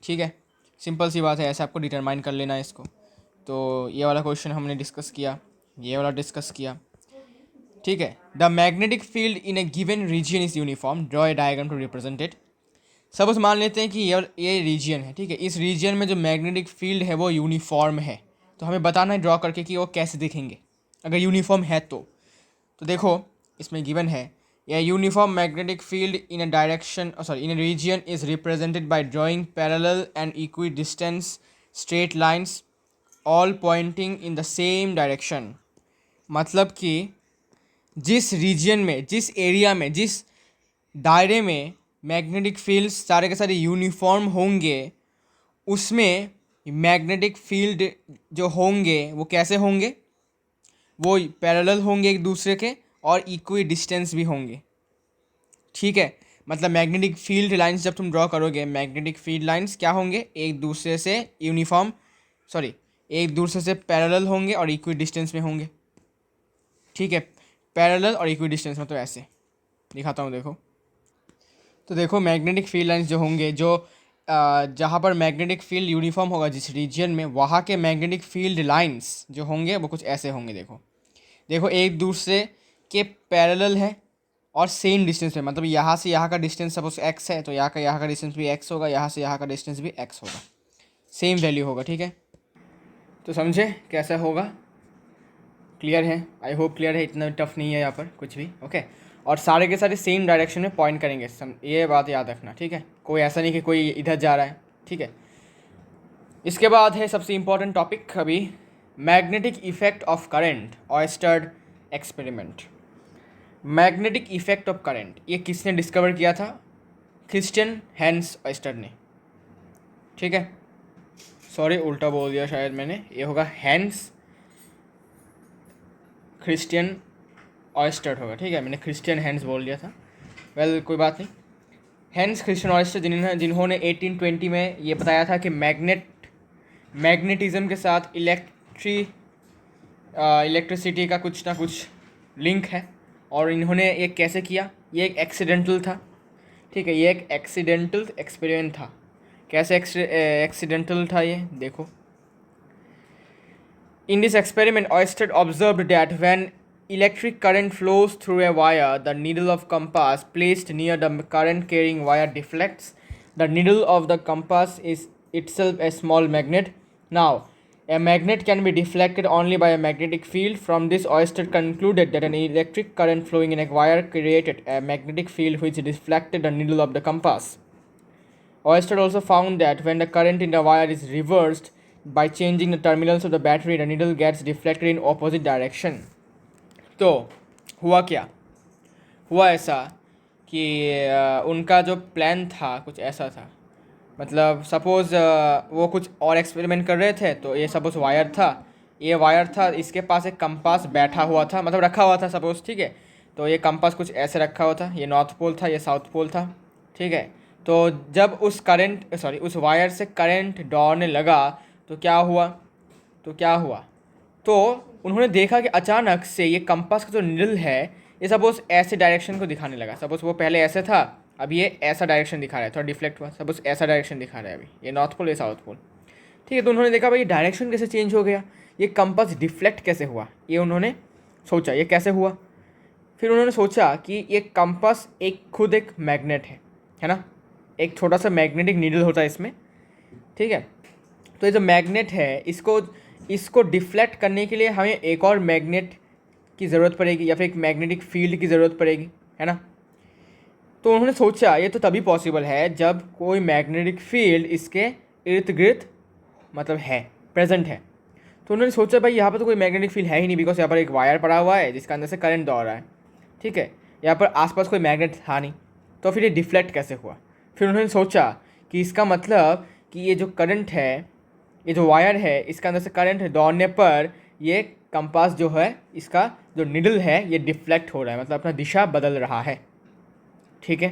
ठीक है, सिंपल सी बात है, ऐसे आपको डिटरमाइन कर लेना है इसको। तो ये वाला क्वेश्चन हमने डिस्कस किया, ये वाला डिस्कस किया। ठीक है, the magnetic field in a given region is uniform, draw a diagram to represent it. Suppose मान लेते हैं कि ये रीजन है, ठीक है, इस रीजन में जो मैग्नेटिक फील्ड है वो यूनिफॉर्म है, तो हमें बताना है ड्रॉ करके कि वो कैसे दिखेंगे अगर यूनिफॉर्म है तो देखो इसमें गिवन है, a uniform magnetic field in a direction, in a region is represented by drawing parallel and equidistant straight lines all pointing in the same direction। मतलब कि जिस रीजन में, जिस एरिया में, जिस दायरे में मैग्नेटिक फील्ड सारे के सारे यूनिफॉर्म होंगे उसमें मैग्नेटिक फील्ड जो होंगे वो कैसे होंगे, वो पैरेलल होंगे एक दूसरे के और इक्वी डिस्टेंस भी होंगे। ठीक है, मतलब मैग्नेटिक फील्ड लाइंस जब तुम ड्रॉ करोगे, मैग्नेटिक फील्ड लाइंस क्या होंगे, एक दूसरे से यूनिफॉर्म एक दूसरे से पैरेलल होंगे और इक्वी डिस्टेंस में होंगे। ठीक है, पैरेलल और इक्वी डिस्टेंस में, तो ऐसे दिखाता हूँ देखो। तो देखो मैग्नेटिक फील्ड लाइंस जो होंगे, जो जहाँ पर मैग्नेटिक फील्ड यूनिफॉर्म होगा जिस रीजन में, वहाँ के मैग्नेटिक फील्ड लाइंस जो होंगे वो कुछ ऐसे होंगे। देखो देखो एक दूसरे के पैरेलल है और सेम डिस्टेंस में, मतलब यहाँ से यहाँ का डिस्टेंस सपोज x है तो यहाँ का डिस्टेंस भी x होगा, यहाँ से यहाँ का डिस्टेंस भी x होगा, सेम वैल्यू होगा। ठीक है, तो समझे कैसा होगा, क्लियर है, आई होप क्लियर है, इतना टफ नहीं है यहाँ पर कुछ भी। ओके, और सारे के सारे सेम डायरेक्शन में पॉइंट करेंगे, ये बात याद रखना। ठीक है, कोई ऐसा नहीं कि कोई इधर जा रहा है। ठीक है, इसके बाद है सबसे इम्पोर्टेंट टॉपिक अभी, मैग्नेटिक इफेक्ट ऑफ करंट ऑयस्टर्ड experiment. Magnetic effect of current ये किसने डिस्कवर किया था, क्रिस्टियन हैंस ऑयस्टर ने। ठीक है, सॉरी उल्टा बोल दिया शायद मैंने, ये होगा हैंस क्रिस्टियन ऑयस्टर होगा। ठीक है, मैंने क्रिस्टियन हैंस बोल दिया था, वेल कोई बात नहीं। हैंस क्रिस्टियन ऑयस्टर जिन्होंने 1820 में ये बताया था कि मैग्नेटिज्म के साथ इलेक्ट्रिसिटी का कुछ ना कुछ लिंक है, और इन्होंने ये कैसे किया, ये एक एक्सीडेंटल था। ठीक है, ये एक एक्सीडेंटल एक्सपेरिमेंट था। कैसे एक्सीडेंटल था ये देखो। In this experiment oyster observed that when electric current flows through a wire the needle of compass placed near the current carrying wire deflects. The needle of the compass is itself a small magnet. Now, a magnet can be deflected only by a magnetic field. From this, Oyster concluded that an electric current flowing in a wire created a magnetic field which deflected the needle of the compass. Oyster also found that when the current in the wire is reversed by changing the terminals of the battery, the needle gets deflected in opposite direction. तो हुआ क्या, हुआ ऐसा कि उनका जो प्लान था कुछ ऐसा था, मतलब सपोज़ वो कुछ और एक्सपेरिमेंट कर रहे थे, तो ये सपोज़ वायर था, ये वायर था, इसके पास एक कंपास बैठा हुआ था, मतलब रखा हुआ था सपोज, ठीक है। तो ये कंपास कुछ ऐसे रखा हुआ था, ये नॉर्थ पोल था, ये साउथ पोल था, ठीक है। तो जब उस वायर से करंट दौड़ने लगा तो क्या हुआ, तो उन्होंने देखा कि अचानक से ये कंपास का जो नीडल है ये सपोज ऐसे डायरेक्शन को दिखाने लगा। सपोज वो पहले ऐसे था, अब ये ऐसा डायरेक्शन दिखा रहा है, थोड़ा डिफ्लेक्ट हुआ, सपोज ऐसा डायरेक्शन दिखा रहा है, अभी ये नॉर्थ पोल, ये साउथ पोल, ठीक है। तो उन्होंने देखा भाई ये डायरेक्शन कैसे चेंज हो गया, ये कंपास डिफ्लेक्ट कैसे हुआ, ये उन्होंने सोचा ये कैसे हुआ। फिर उन्होंने सोचा कि ये कंपास खुद एक मैग्नेट है ना, एक छोटा सा मैग्नेटिक नीडल होता है इसमें, ठीक है। तो ये जो मैग्नेट है इसको डिफ्लेक्ट करने के लिए हमें एक और मैग्नेट की ज़रूरत पड़ेगी, या फिर एक मैग्नेटिक फील्ड की ज़रूरत पड़ेगी, है ना। तो उन्होंने सोचा ये तो तभी पॉसिबल है जब कोई मैग्नेटिक फील्ड इसके इर्द गिर्द मतलब है, प्रेजेंट है। तो उन्होंने सोचा भाई यहाँ पर तो कोई मैग्नेटिक फील्ड है ही नहीं, बिकॉज यहाँ पर एक वायर पड़ा हुआ है जिसके अंदर से करंट दौड़ रहा है, ठीक है। यहाँ पर आसपास कोई मैग्नेट था नहीं, तो फिर ये डिफ्लेक्ट कैसे हुआ। फिर उन्होंने सोचा कि इसका मतलब कि ये जो करंट है, ये जो वायर है, इसके अंदर से करंट दौड़ने पर ये कंपास जो है, इसका जो निडल है ये डिफ्लेक्ट हो रहा है, मतलब अपना दिशा बदल रहा है, ठीक है।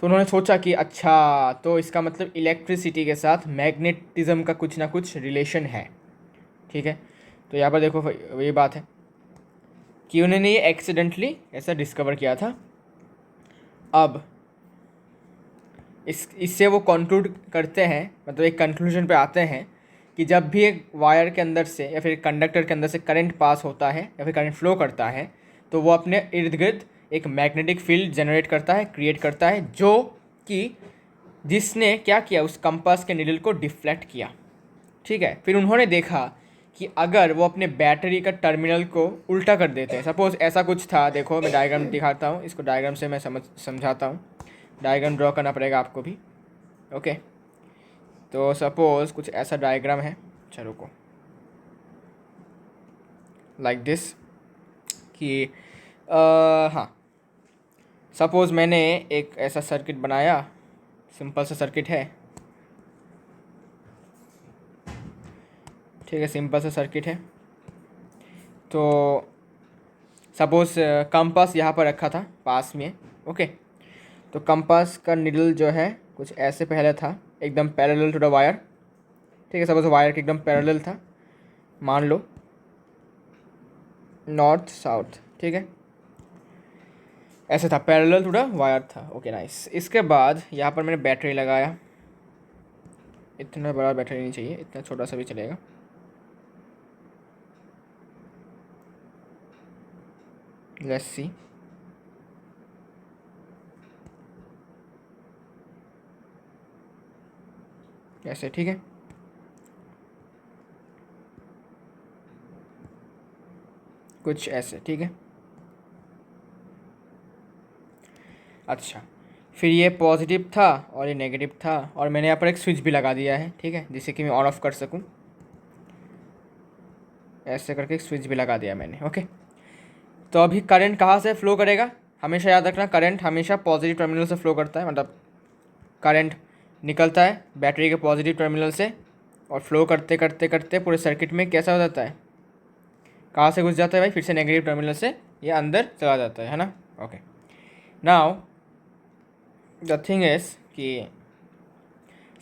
तो उन्होंने सोचा कि अच्छा, तो इसका मतलब इलेक्ट्रिसिटी के साथ मैग्नेटिज्म का कुछ ना कुछ रिलेशन है, ठीक है। तो यहाँ पर देखो ये बात है कि उन्होंने ये एक्सीडेंटली ऐसा डिस्कवर किया था। अब इससे वो कंक्लूड करते हैं, मतलब एक कंक्लूजन पे आते हैं कि जब भी एक वायर के अंदर से या फिर कंडक्टर के अंदर से करंट पास होता है या फिर करंट फ्लो करता है, तो वो अपने इर्द गिर्द एक मैग्नेटिक फील्ड जनरेट करता है, क्रिएट करता है, जो कि जिसने क्या किया, उस कंपास के नीडल को डिफ्लेक्ट किया, ठीक है। फिर उन्होंने देखा कि अगर वो अपने बैटरी का टर्मिनल को उल्टा कर देते हैं, सपोज ऐसा कुछ था, देखो मैं डायग्राम दिखाता हूँ, इसको डायग्राम से मैं समझाता हूँ, डायग्राम ड्रॉ करना पड़ेगा आपको भी, ओके। तो सपोज़ कुछ ऐसा डायग्राम है, चलो को लाइक दिस कि हाँ, सपोज़ मैंने एक ऐसा सर्किट बनाया, सिंपल सा सर्किट है, ठीक है, सिंपल सा सर्किट है। तो सपोज़ कंपास यहाँ पर रखा था पास में, ओके। तो कंपास का निडल जो है कुछ ऐसे पहले था, एकदम पैरेलल टू द वायर, ठीक है। सपोज वायर के एकदम पैरेलल था, मान लो नॉर्थ साउथ, ठीक है, ऐसे था, पैरेलल टू द वायर था, ओके नाइस। इसके बाद यहाँ पर मैंने बैटरी लगाया, इतना बड़ा बैटरी नहीं चाहिए, इतना छोटा सा भी चलेगा, लेट्स सी। ऐसे, ठीक है। कुछ ऐसे, ठीक है। अच्छा, फिर ये पॉजिटिव था और ये नेगेटिव था, और मैंने यहाँ पर एक स्विच भी लगा दिया है, ठीक है, जिससे कि मैं ऑन ऑफ कर सकूँ, ऐसे करके एक स्विच भी लगा दिया मैंने, ओके। तो अभी करंट कहाँ से फ्लो करेगा, हमेशा याद रखना, करंट हमेशा पॉजिटिव टर्मिनल से फ्लो करता है, मतलब करंट निकलता है बैटरी के पॉजिटिव टर्मिनल से और फ्लो करते करते करते पूरे सर्किट में कैसा हो जाता है, कहाँ से घुस जाता है भाई, फिर से नेगेटिव टर्मिनल से ये अंदर चला जाता है ना, okay. Now the thing is कि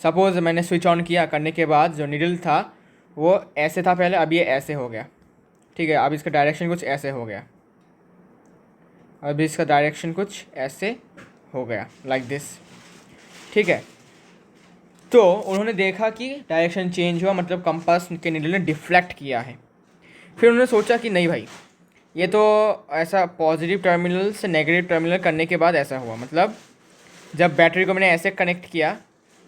सपोज़ मैंने स्विच ऑन किया, करने के बाद जो नीडल था वो ऐसे था पहले, अब ये ऐसे हो गया, ठीक है। अब इसका डायरेक्शन कुछ ऐसे हो गया, अब इसका डायरेक्शन कुछ ऐसे हो गया, लाइक दिस, ठीक है। तो उन्होंने देखा कि डायरेक्शन चेंज हुआ, मतलब कंपास के नीडल ने डिफ्लेक्ट किया है। फिर उन्होंने सोचा कि नहीं भाई, ये तो ऐसा पॉजिटिव टर्मिनल से नेगेटिव टर्मिनल करने के बाद ऐसा हुआ, मतलब जब बैटरी को मैंने ऐसे कनेक्ट किया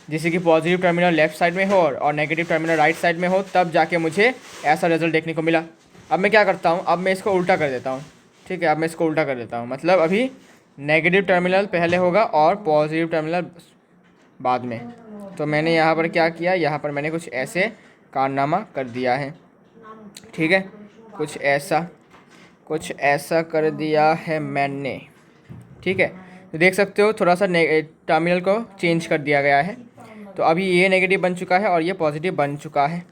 जैसे कि पॉजिटिव टर्मिनल लेफ्ट साइड में हो और नेगेटिव टर्मिनल राइट साइड में हो, तब जाके मुझे ऐसा रिजल्ट देखने को मिला। अब मैं क्या करता हूँ, अब मैं इसको उल्टा कर देता हूँ, ठीक है। अब मैं इसको उल्टा कर देता हूँ, मतलब अभी नेगेटिव टर्मिनल पहले होगा और पॉजिटिव टर्मिनल बाद में। तो मैंने यहाँ पर क्या किया, यहाँ पर मैंने कुछ ऐसे कारनामा कर दिया है, ठीक है, कुछ ऐसा कर दिया है मैंने, ठीक है। तो देख सकते हो थोड़ा सा टर्मिनल को चेंज कर दिया गया है, तो अभी ये नेगेटिव बन चुका है और ये पॉजिटिव बन चुका है,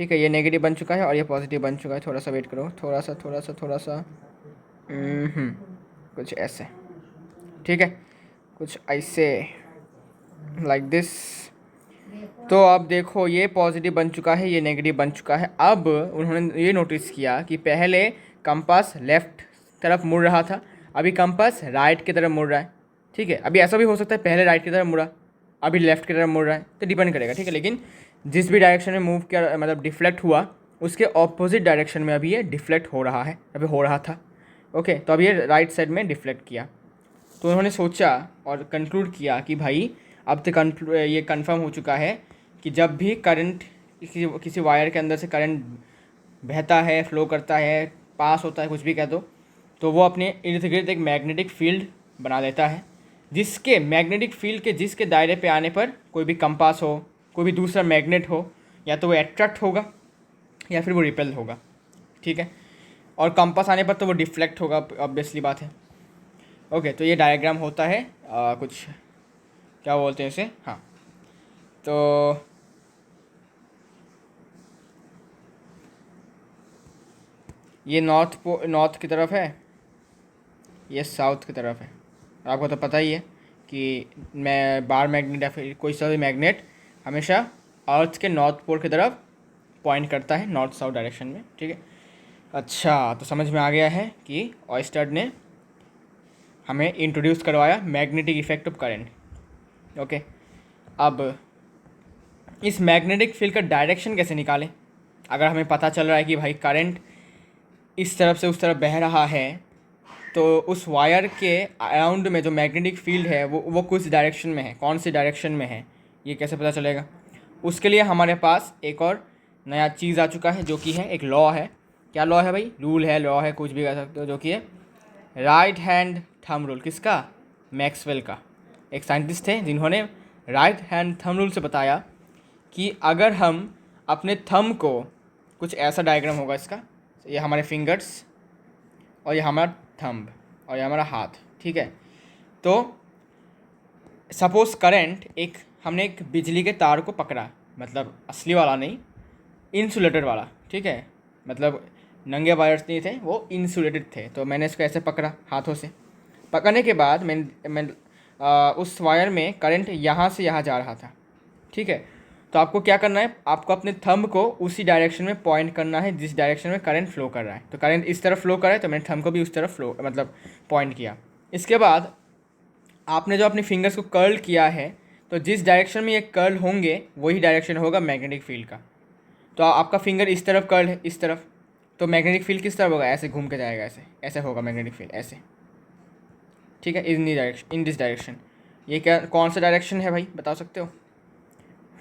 ठीक है, ये नेगेटिव बन चुका है और ये पॉजिटिव बन चुका है। थोड़ा सा वेट करो, थोड़ा सा कुछ ऐसे, ठीक है, कुछ ऐसे, लाइक दिस। तो अब देखो ये पॉजिटिव बन चुका है, ये नेगेटिव बन चुका है। अब उन्होंने ये नोटिस किया कि पहले कंपास लेफ़्ट तरफ मुड़ रहा था, अभी कंपास राइट की तरफ मुड़ रहा है। ठीक है, अभी ऐसा भी हो सकता है पहले राइट की तरफ मुड़ा, अभी लेफ़्ट की तरफ मुड़ रहा है, तो डिपेंड करेगा। ठीक है, लेकिन जिस भी डायरेक्शन में मूव किया, मतलब डिफ्लेक्ट हुआ, उसके ऑपोजिट डायरेक्शन में अभी ये डिफ्लेक्ट हो रहा है, अभी हो रहा था। ओके, तो अब ये राइट साइड में डिफ्लेक्ट किया। तो उन्होंने सोचा और कंक्लूड किया कि भाई अब तो ये कंफर्म हो चुका है कि जब भी करंट किसी वायर के अंदर से करंट बहता है, फ्लो करता है, पास होता है, कुछ भी कह दो, तो वो अपने इर्द गिर्द एक मैग्नेटिक फील्ड बना लेता है, जिसके मैग्नेटिक फील्ड के जिसके दायरे पे आने पर कोई भी कंपास हो, कोई भी दूसरा मैग्नेट हो, या तो वो अट्रैक्ट होगा या फिर वो रिपेल होगा। ठीक है, और कंपास आने पर तो वो डिफ्लेक्ट होगा, ऑब्वियसली बात है। ओके, तो ये डायग्राम होता है कुछ, क्या बोलते हैं इसे, हाँ, तो ये नॉर्थ की तरफ है, ये साउथ की तरफ है। आपको तो पता ही है कि मैं बार मैग्नेट या फिर कोई सा भी मैग्नेट हमेशा अर्थ के नॉर्थ पोल की तरफ पॉइंट करता है, नॉर्थ साउथ डायरेक्शन में। ठीक है, अच्छा, तो समझ में आ गया है कि ऑयस्टर्ड ने हमें इंट्रोड्यूस करवाया magnetic effect of current. Okay, अब इस मैग्नेटिक फील्ड का डायरेक्शन कैसे निकालें? अगर हमें पता चल रहा है कि भाई करंट इस तरफ से उस तरफ बह रहा है, तो उस वायर के अराउंड में जो मैग्नेटिक फील्ड है वो कुछ डायरेक्शन में है, कौन सी डायरेक्शन में है, ये कैसे पता चलेगा? उसके लिए हमारे पास एक और नया चीज़ आ चुका है, जो कि है एक लॉ है। क्या लॉ है भाई? रूल है, लॉ है, कुछ भी कह सकते हो, जो कि है राइट हैंड थंब रूल। किसका? मैक्सवेल का। एक साइंटिस्ट थे जिन्होंने राइट हैंड थंब रूल से बताया कि अगर हम अपने थंब को, कुछ ऐसा डायग्राम होगा इसका, ये हमारे फिंगर्स और ये हमारा थंब और ये हमारा हाथ। ठीक है, तो सपोज करंट हमने एक बिजली के तार को पकड़ा, मतलब असली वाला नहीं, इंसुलेटेड वाला। ठीक है, मतलब नंगे वायर्स नहीं थे, वो इंसुलेटेड थे। तो मैंने इसको ऐसे पकड़ा हाथों से, पकड़ने के बाद मैं उस वायर में करंट यहाँ से यहाँ जा रहा था। ठीक है, तो आपको क्या करना है, आपको अपने थंब को उसी डायरेक्शन में पॉइंट करना है जिस डायरेक्शन में करंट फ्लो कर रहा है। तो करंट इस तरफ फ्लो कर रहा है, तो मैंने थंब को भी उस तरफ फ्लो, मतलब पॉइंट किया। इसके बाद आपने जो अपनी फिंगर्स को कर्ल किया है, तो जिस डायरेक्शन में ये कर्ल होंगे वही डायरेक्शन होगा मैग्नेटिक फील्ड का। तो आपका फिंगर इस तरफ कर्ल है, इस तरफ, तो मैग्नेटिक फील्ड किस तरफ होगा? ऐसे घूम के जाएगा, ऐसे ऐसे होगा मैग्नेटिक फील्ड, ऐसे। ठीक है, इन दिस डायरेक्शन। ये क्या, कौन सा डायरेक्शन है भाई, बता सकते हो?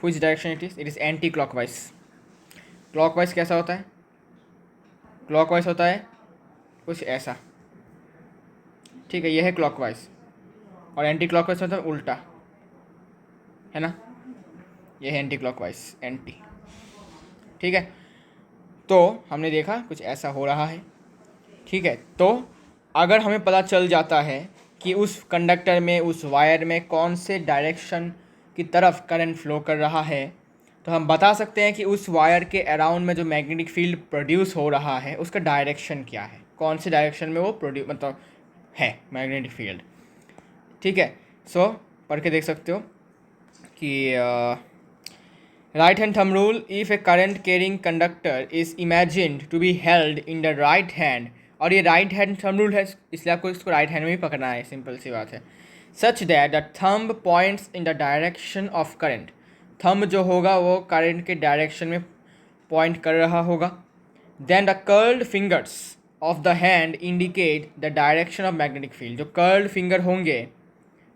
Which direction it is? It is anti clockwise. Clockwise कैसा होता है? क्लॉकवाइज होता है कुछ ऐसा। ठीक है, ये है क्लॉकवाइज, और एंटी क्लॉकवाइज मतलब उल्टा, है ना? ये है एंटी क्लॉकवाइज, एंटी। ठीक है, तो हमने देखा कुछ ऐसा हो रहा है। ठीक है, तो अगर हमें पता चल जाता है कि उस कंडक्टर में, उस वायर में कौन से डायरेक्शन की तरफ करंट फ्लो कर रहा है, तो हम बता सकते हैं कि उस वायर के अराउंड में जो मैग्नेटिक फील्ड प्रोड्यूस हो रहा है उसका डायरेक्शन क्या है, कौन से डायरेक्शन में वो मतलब है मैग्नेटिक फील्ड। ठीक है, सो पढ़ के देख सकते हो कि right hand thumb rule, if a current carrying conductor is imagined to be held in the right hand, और ये राइट हैंड थंब रूल है, इसलिए आपको इसको राइट हैंड में भी पकड़ना है, सिंपल सी बात है। Such that the thumb points in the direction of current, thumb जो होगा वो करंट के डायरेक्शन में पॉइंट कर रहा होगा। Then the curled fingers of the hand indicate the direction of magnetic field, जो कर्ल्ड फिंगर होंगे,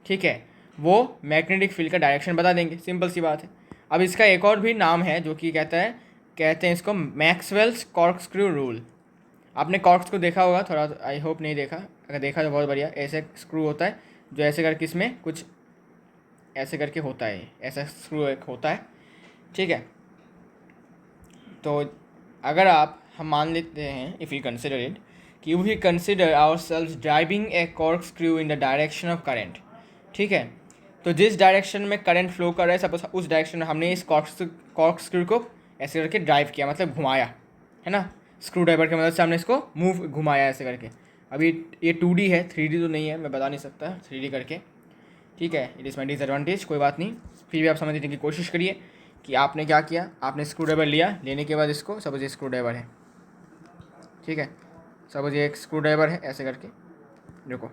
ठीक है, वो मैग्नेटिक फील्ड का डायरेक्शन बता देंगे, सिंपल सी बात है। अब इसका एक और भी नाम है जो कि कहते हैं इसको मैक्सवेल्स कॉर्कस्क्रू रूल। आपने कॉर्क्स को देखा होगा थोड़ा, आई होप नहीं देखा, अगर देखा तो बहुत बढ़िया। ऐसे स्क्रू होता है जो ऐसे करके इसमें कुछ ऐसे करके होता है, ऐसा स्क्रू एक होता है। ठीक है, तो अगर हम मान लेते हैं, इफ़ यू कंसिडर इट, कि we consider ourselves driving a corkscrew in the direction of current. ठीक है, तो जिस डायरेक्शन में करंट फ्लो कर रहा है, सपोज उस डायरेक्शन में हमने इस कॉर्क स्क्रू को ऐसे करके ड्राइव किया मतलब घुमाया, है ना, स्क्रू ड्राइवर की मदद से हमने इसको मूव घुमाया ऐसे करके। अभी ये 2D है, 3D तो नहीं है, मैं बता नहीं सकता 3D करके, ठीक है, इट इज़ माई डिसएडवांटेज, कोई बात नहीं। फिर भी आप समझने की कोशिश करिए कि आपने क्या किया। आपने स्क्रू ड्राइवर लिया, लेने के बाद इसको सपोज ये स्क्रू ड्राइवर है, ठीक है, सपोज ये एक स्क्रू ड्राइवर है ऐसे करके, देखो,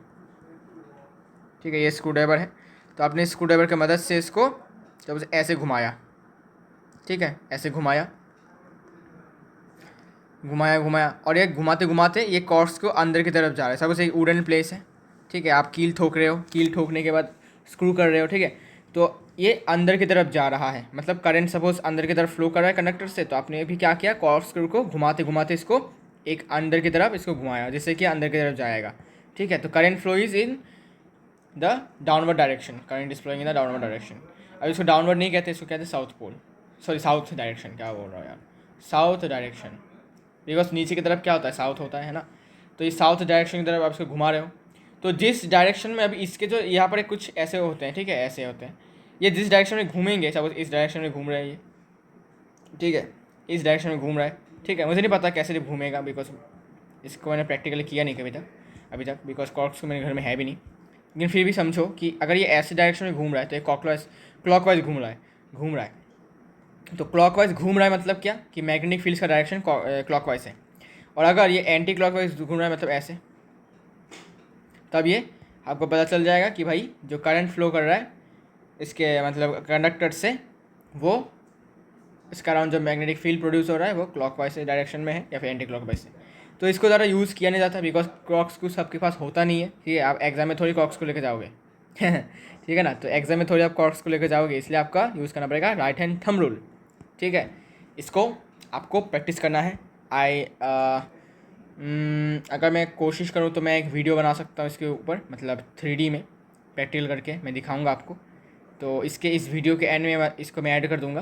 ठीक है, ये स्क्रू ड्राइवर है। तो आपने स्क्रू ड्राइवर की मदद से इसको सपोज ऐसे घुमाया, ठीक है, ऐसे घुमाया घुमाया घुमाया, और ये घुमाते घुमाते ये कॉर्ड्स को अंदर की तरफ जा रहा है। सपोज एक वुडन प्लेस है, ठीक है, आप कील ठोक रहे हो, कील ठोकने के बाद स्क्रू कर रहे हो, ठीक है, तो ये अंदर की तरफ जा रहा है, मतलब करंट सपोज अंदर की तरफ फ्लो कर रहा है कंडक्टर से। तो आपने भी क्या किया, कॉर्ड स्क्रू को घुमाते घुमाते इसको एक अंदर की तरफ इसको घुमाया, जिससे कि अंदर की तरफ जाएगा, ठीक है। तो current flow is in the downward direction, current is flowing in the downward direction. अब इसको डाउनवर्ड नहीं कहते, इसको कहते हैं south pole, sorry south direction, क्या बोल रहा हूँ यार, साउथ डायरेक्शन, बिकॉज नीचे की तरफ क्या होता है, साउथ होता है ना। तो ये साउथ डायरेक्शन की तरफ आप इसको घुमा रहे हो। तो जिस डायरेक्शन में अभी इसके जो यहाँ पर कुछ ऐसे होते हैं, ठीक है, ऐसे होते हैं, ये जिस डायरेक्शन में घूमेंगे, सपोज इस डायरेक्शन में घूम रहा है ये, ठीक है, इस डायरेक्शन में घूम रहा है, ठीक है, मुझे नहीं पता कैसे ये घूमेगा, बिकॉज इसको मैंने प्रैक्टिकली किया नहीं कभी तक अभी तक, बिकॉज कॉर्क्स को मेरे घर में है भी नहीं। लेकिन फिर भी समझो कि अगर ये ऐसे डायरेक्शन में घूम रहा है तो ये क्लॉकवाइज घूम रहा है। तो क्लॉकवाइज घूम रहा है मतलब क्या, कि मैग्नेटिक फील्ड का डायरेक्शन क्लॉकवाइज है। और अगर ये एंटी क्लॉकवाइज घूम रहा है मतलब ऐसे, तब ये आपको पता चल जाएगा कि भाई जो करंट फ्लो कर रहा है इसके मतलब कंडक्टर से, वो इसका अराउंड जो मैग्नेटिक फील्ड प्रोड्यूस हो रहा है वो क्लॉकवाइज से डायरेक्शन में है या फिर एंटी क्लॉकवाइज से। तो इसको ज़्यादा यूज़ किया नहीं जाता, बिकॉज क्रॉक्स को सबके पास होता नहीं है, ठीक है, आप एग्जाम में थोड़ी क्रॉक्स को लेकर जाओगे ठीक है ना, तो एग्जाम में थोड़ी आप क्रॉक्स को लेकर जाओगे, इसलिए आपका यूज़ करना पड़ेगा राइट हैंड थंब रूल, ठीक है। इसको आपको प्रैक्टिस करना है। अगर मैं कोशिश करूँ तो मैं एक वीडियो बना सकता हूँ इसके ऊपर, मतलब 3D में प्रैक्टिकल करके मैं दिखाऊंगा आपको। तो इस वीडियो के एंड में इसको मैं ऐड कर दूंगा।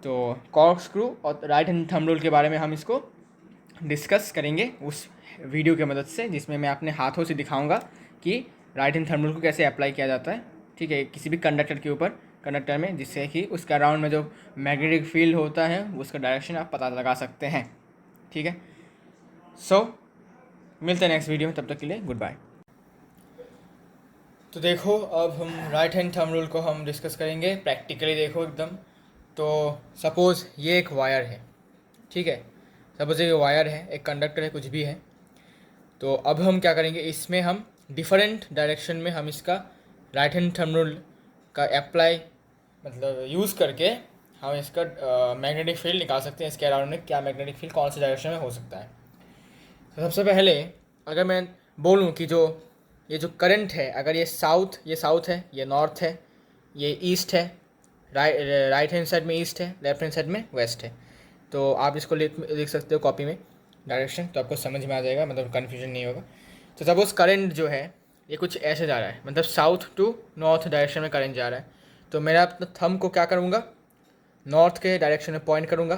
तो कॉर्क स्क्रू और राइट हैंड थंब रूल के बारे में हम इसको डिस्कस करेंगे उस वीडियो की मदद से, जिसमें मैं अपने हाथों से दिखाऊंगा कि राइट हैंड थंब रूल को कैसे अप्लाई किया जाता है, ठीक है, किसी भी कंडक्टर के ऊपर, कंडक्टर में, जिससे कि उसके अराउंड में जो मैग्नेटिक फील्ड होता है उसका डायरेक्शन आप पता लगा सकते हैं, ठीक है। सो मिलते हैं नेक्स्ट वीडियो में, तब तक के लिए गुड बाय। तो देखो अब हम राइट हैंड थंब रूल को हम डिस्कस करेंगे प्रैक्टिकली, देखो एकदम। तो सपोज़ ये एक वायर है, ठीक है, सपोज ये वायर है, एक कंडक्टर है, कुछ भी है। तो अब हम क्या करेंगे, इसमें हम डिफरेंट डायरेक्शन में हम इसका राइट हैंड थंब रूल का अप्लाई मतलब यूज़ करके हम इसका मैग्नेटिक फील्ड निकाल सकते हैं, इसके अराउंड में क्या मैग्नेटिक फील्ड कौन से डायरेक्शन में हो सकता है। तो सबसे पहले अगर मैं बोलूँ कि ये जो करंट है, अगर ये साउथ है, ये नॉर्थ है, ये ईस्ट है, राइट हैंड साइड में ईस्ट है, लेफ्ट हैंड साइड में वेस्ट है। तो आप इसको लिख सकते हो कॉपी में डायरेक्शन, तो आपको समझ में आ जाएगा, मतलब कन्फ्यूजन नहीं होगा। तो सपोज करंट जो है ये कुछ ऐसे जा रहा है, मतलब साउथ टू नॉर्थ डायरेक्शन में करंट जा रहा है। तो मैं अपना थंब को क्या करूँगा, नॉर्थ के डायरेक्शन में पॉइंट करूँगा।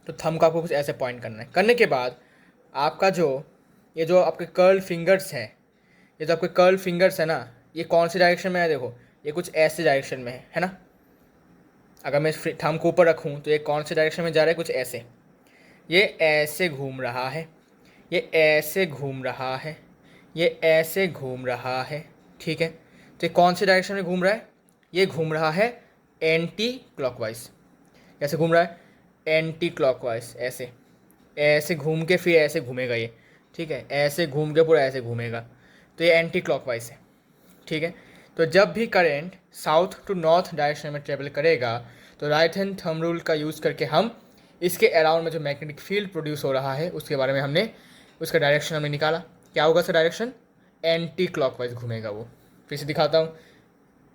तो थंब को आपको कुछ ऐसे पॉइंट करना है। करने के बाद आपका ये जो आपके कर्ल फिंगर्स हैं, ये जो आपके कर्ल फिंगर्स है ना, ये कौन सी डायरेक्शन में है, देखो ये कुछ ऐसे डायरेक्शन में है ना। अगर मैं थंब को ऊपर रखूँ तो ये कौन से डायरेक्शन में जा रहा है, कुछ ऐसे, ये ऐसे घूम रहा है, ये ऐसे घूम रहा है, ये ऐसे घूम रहा है, ठीक है। तो ये कौन से डायरेक्शन में घूम रहा है, ये घूम रहा है एंटी क्लॉकवाइज। कैसे घूम रहा है, एंटी क्लॉकवाइज, ऐसे ऐसे घूम के फिर ऐसे घूमेगा ये, ठीक है, ऐसे घूम के पूरा ऐसे घूमेगा। तो ये एंटी क्लॉकवाइज है, ठीक है। तो जब भी current south to north direction में ट्रेवल करेगा तो राइट हैंड थंब रूल का यूज़ करके हम इसके अराउंड में जो मैग्नेटिक फील्ड प्रोड्यूस हो रहा है उसके बारे में हमने उसका डायरेक्शन हमने निकाला। क्या होगा सर डायरेक्शन, एंटी क्लॉकवाइज घूमेगा वो। फिर से दिखाता हूँ,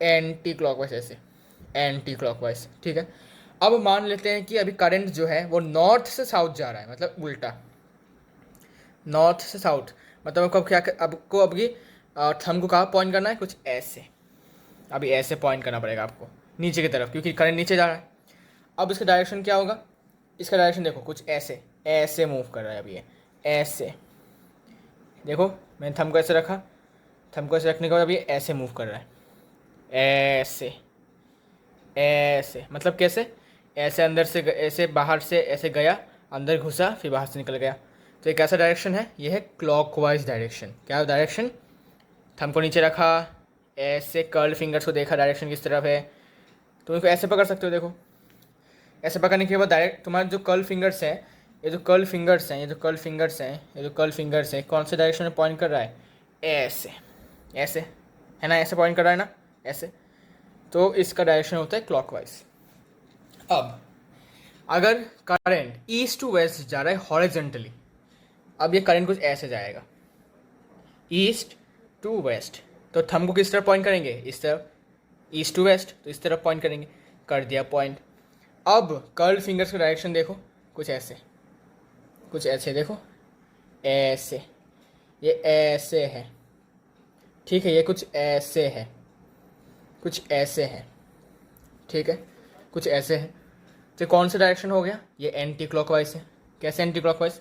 एंटी क्लॉकवाइज, ऐसे एंटी क्लॉकवाइज, ठीक है। अब मान लेते हैं कि अभी करंट जो है वो नॉर्थ से साउथ जा रहा है, मतलब उल्टा, नॉर्थ से साउथ, मतलब आपको क्या आपको अभी थंब को कहाँ पॉइंट करना है, कुछ ऐसे, अभी ऐसे पॉइंट करना पड़ेगा आपको नीचे की तरफ, क्योंकि करंट नीचे जा रहा है। अब इसका डायरेक्शन क्या होगा, इसका डायरेक्शन देखो कुछ ऐसे ऐसे मूव कर रहा है अभी ये, ऐसे देखो मैंने थंब को ऐसे रखा, थंब को ऐसे रखने के बाद अभी ऐसे मूव कर रहा है, ऐसे ऐसे, मतलब कैसे, ऐसे अंदर से ऐसे बाहर से ऐसे गया, अंदर घुसा, फिर बाहर से निकल गया। तो ये कैसा डायरेक्शन है? ये है क्लॉकवाइज डायरेक्शन। क्या डायरेक्शन? थंब को नीचे रखा, ऐसे कर्ल फिंगर्स को देखा डायरेक्शन किस तरफ है, तुम इसको ऐसे पकड़ सकते हो। देखो, ऐसे पकड़ने के बाद डायरेक्ट तुम्हारे जो कर्ल फिंगर्स हैं, ये जो कर्ल फिंगर्स हैं, ये जो कर्ल फिंगर्स हैं, ये जो कर्ल फिंगर्स हैं, कौन से डायरेक्शन में पॉइंट कर रहा है? ऐसे, ऐसे है ना, ऐसे पॉइंट कर रहा है ना, ऐसे। तो इसका डायरेक्शन होता है क्लॉकवाइज। अब अगर करंट ईस्ट टू वेस्ट जा रहा है हॉरिजॉन्टली, अब ये करंट कुछ ऐसे जाएगा, ईस्ट टू वेस्ट, तो थंब को किस तरफ पॉइंट करेंगे? इस तरफ। ईस्ट टू वेस्ट तो इस तरफ पॉइंट करेंगे, कर दिया पॉइंट। अब कर्ल फिंगर्स का डायरेक्शन देखो, कुछ ऐसे, कुछ ऐसे, देखो ऐसे, ये ऐसे है, ठीक है, ये कुछ ऐसे है, कुछ ऐसे है, ठीक है, कुछ ऐसे है। तो कौन सा डायरेक्शन हो गया? ये एंटी क्लॉकवाइज है। कैसे एंटी क्लॉकवाइज?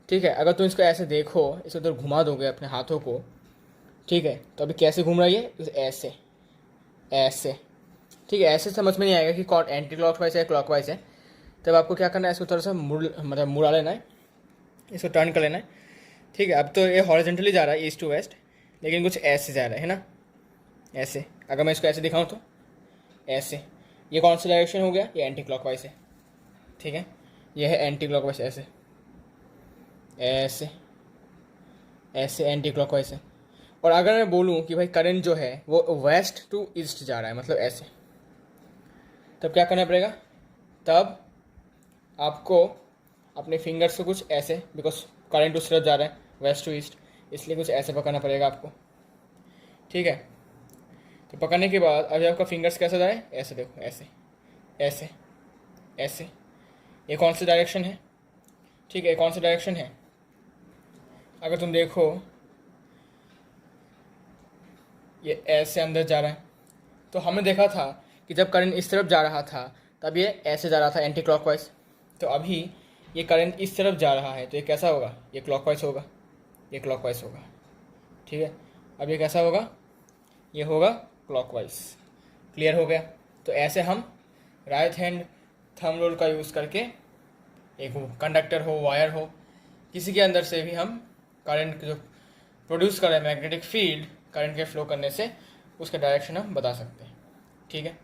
ठीक है, अगर तुम इसको ऐसे देखो, इसे उधर घुमा दोगे अपने हाथों को, ठीक है, तो अभी कैसे घूम रहा है ये? ऐसे, ऐसे, ठीक है। ऐसे समझ में नहीं आएगा कि कौन एंटी क्लॉकवाइज है क्लॉकवाइज है, तब आपको क्या करना है? इसको थोड़ा सा मतलब मुड़ा लेना है, इसको टर्न कर लेना है, ठीक है। अब तो ये हॉरिजॉन्टली जा रहा है ईस्ट टू वेस्ट, लेकिन कुछ ऐसे जा रहा है ना, ऐसे। अगर मैं इसको ऐसे दिखाऊं तो ऐसे, ये कौन सा डायरेक्शन हो गया? ये एंटी क्लॉकवाइज है, ठीक है, ये है एंटी क्लॉकवाइज। ऐसे, ऐसे, ऐसे एंटी क्लॉकवाइज है। और अगर मैं बोलूँ कि भाई करंट जो है वो वेस्ट टू ईस्ट जा रहा है, मतलब ऐसे, तब क्या करना पड़ेगा? तब आपको अपने फिंगर्स को कुछ ऐसे, बिकॉज करंट उस तरफ जा रहा है वेस्ट टू ईस्ट, इसलिए कुछ ऐसे पकड़ना पड़ेगा आपको, ठीक है। तो पकड़ने के बाद अभी आपका फिंगर्स कैसे जा रहा है? ऐसे, देखो ऐसे, ऐसे, ऐसे। ये कौन सी डायरेक्शन है? ठीक है, कौन सा डायरेक्शन है? अगर तुम देखो, ये ऐसे अंदर जा रहा है। तो हमने देखा था कि जब करंट इस तरफ जा रहा था तब ये ऐसे जा रहा था, एंटी क्लॉकवाइज। तो अभी ये करंट इस तरफ जा रहा है, तो ये कैसा होगा? ये क्लॉकवाइज होगा, ये क्लॉकवाइज होगा, ठीक है। अब ये कैसा होगा? ये होगा क्लॉकवाइज। क्लियर हो गया? तो ऐसे हम राइट हैंड थंब रूल का यूज़ करके, एक कंडक्टर हो, वायर हो, किसी के अंदर से भी हम करंट जो प्रोड्यूस कर रहे हैं मैग्नेटिक फील्ड, करंट के फ्लो करने से उसका डायरेक्शन हम बता सकते हैं, ठीक है।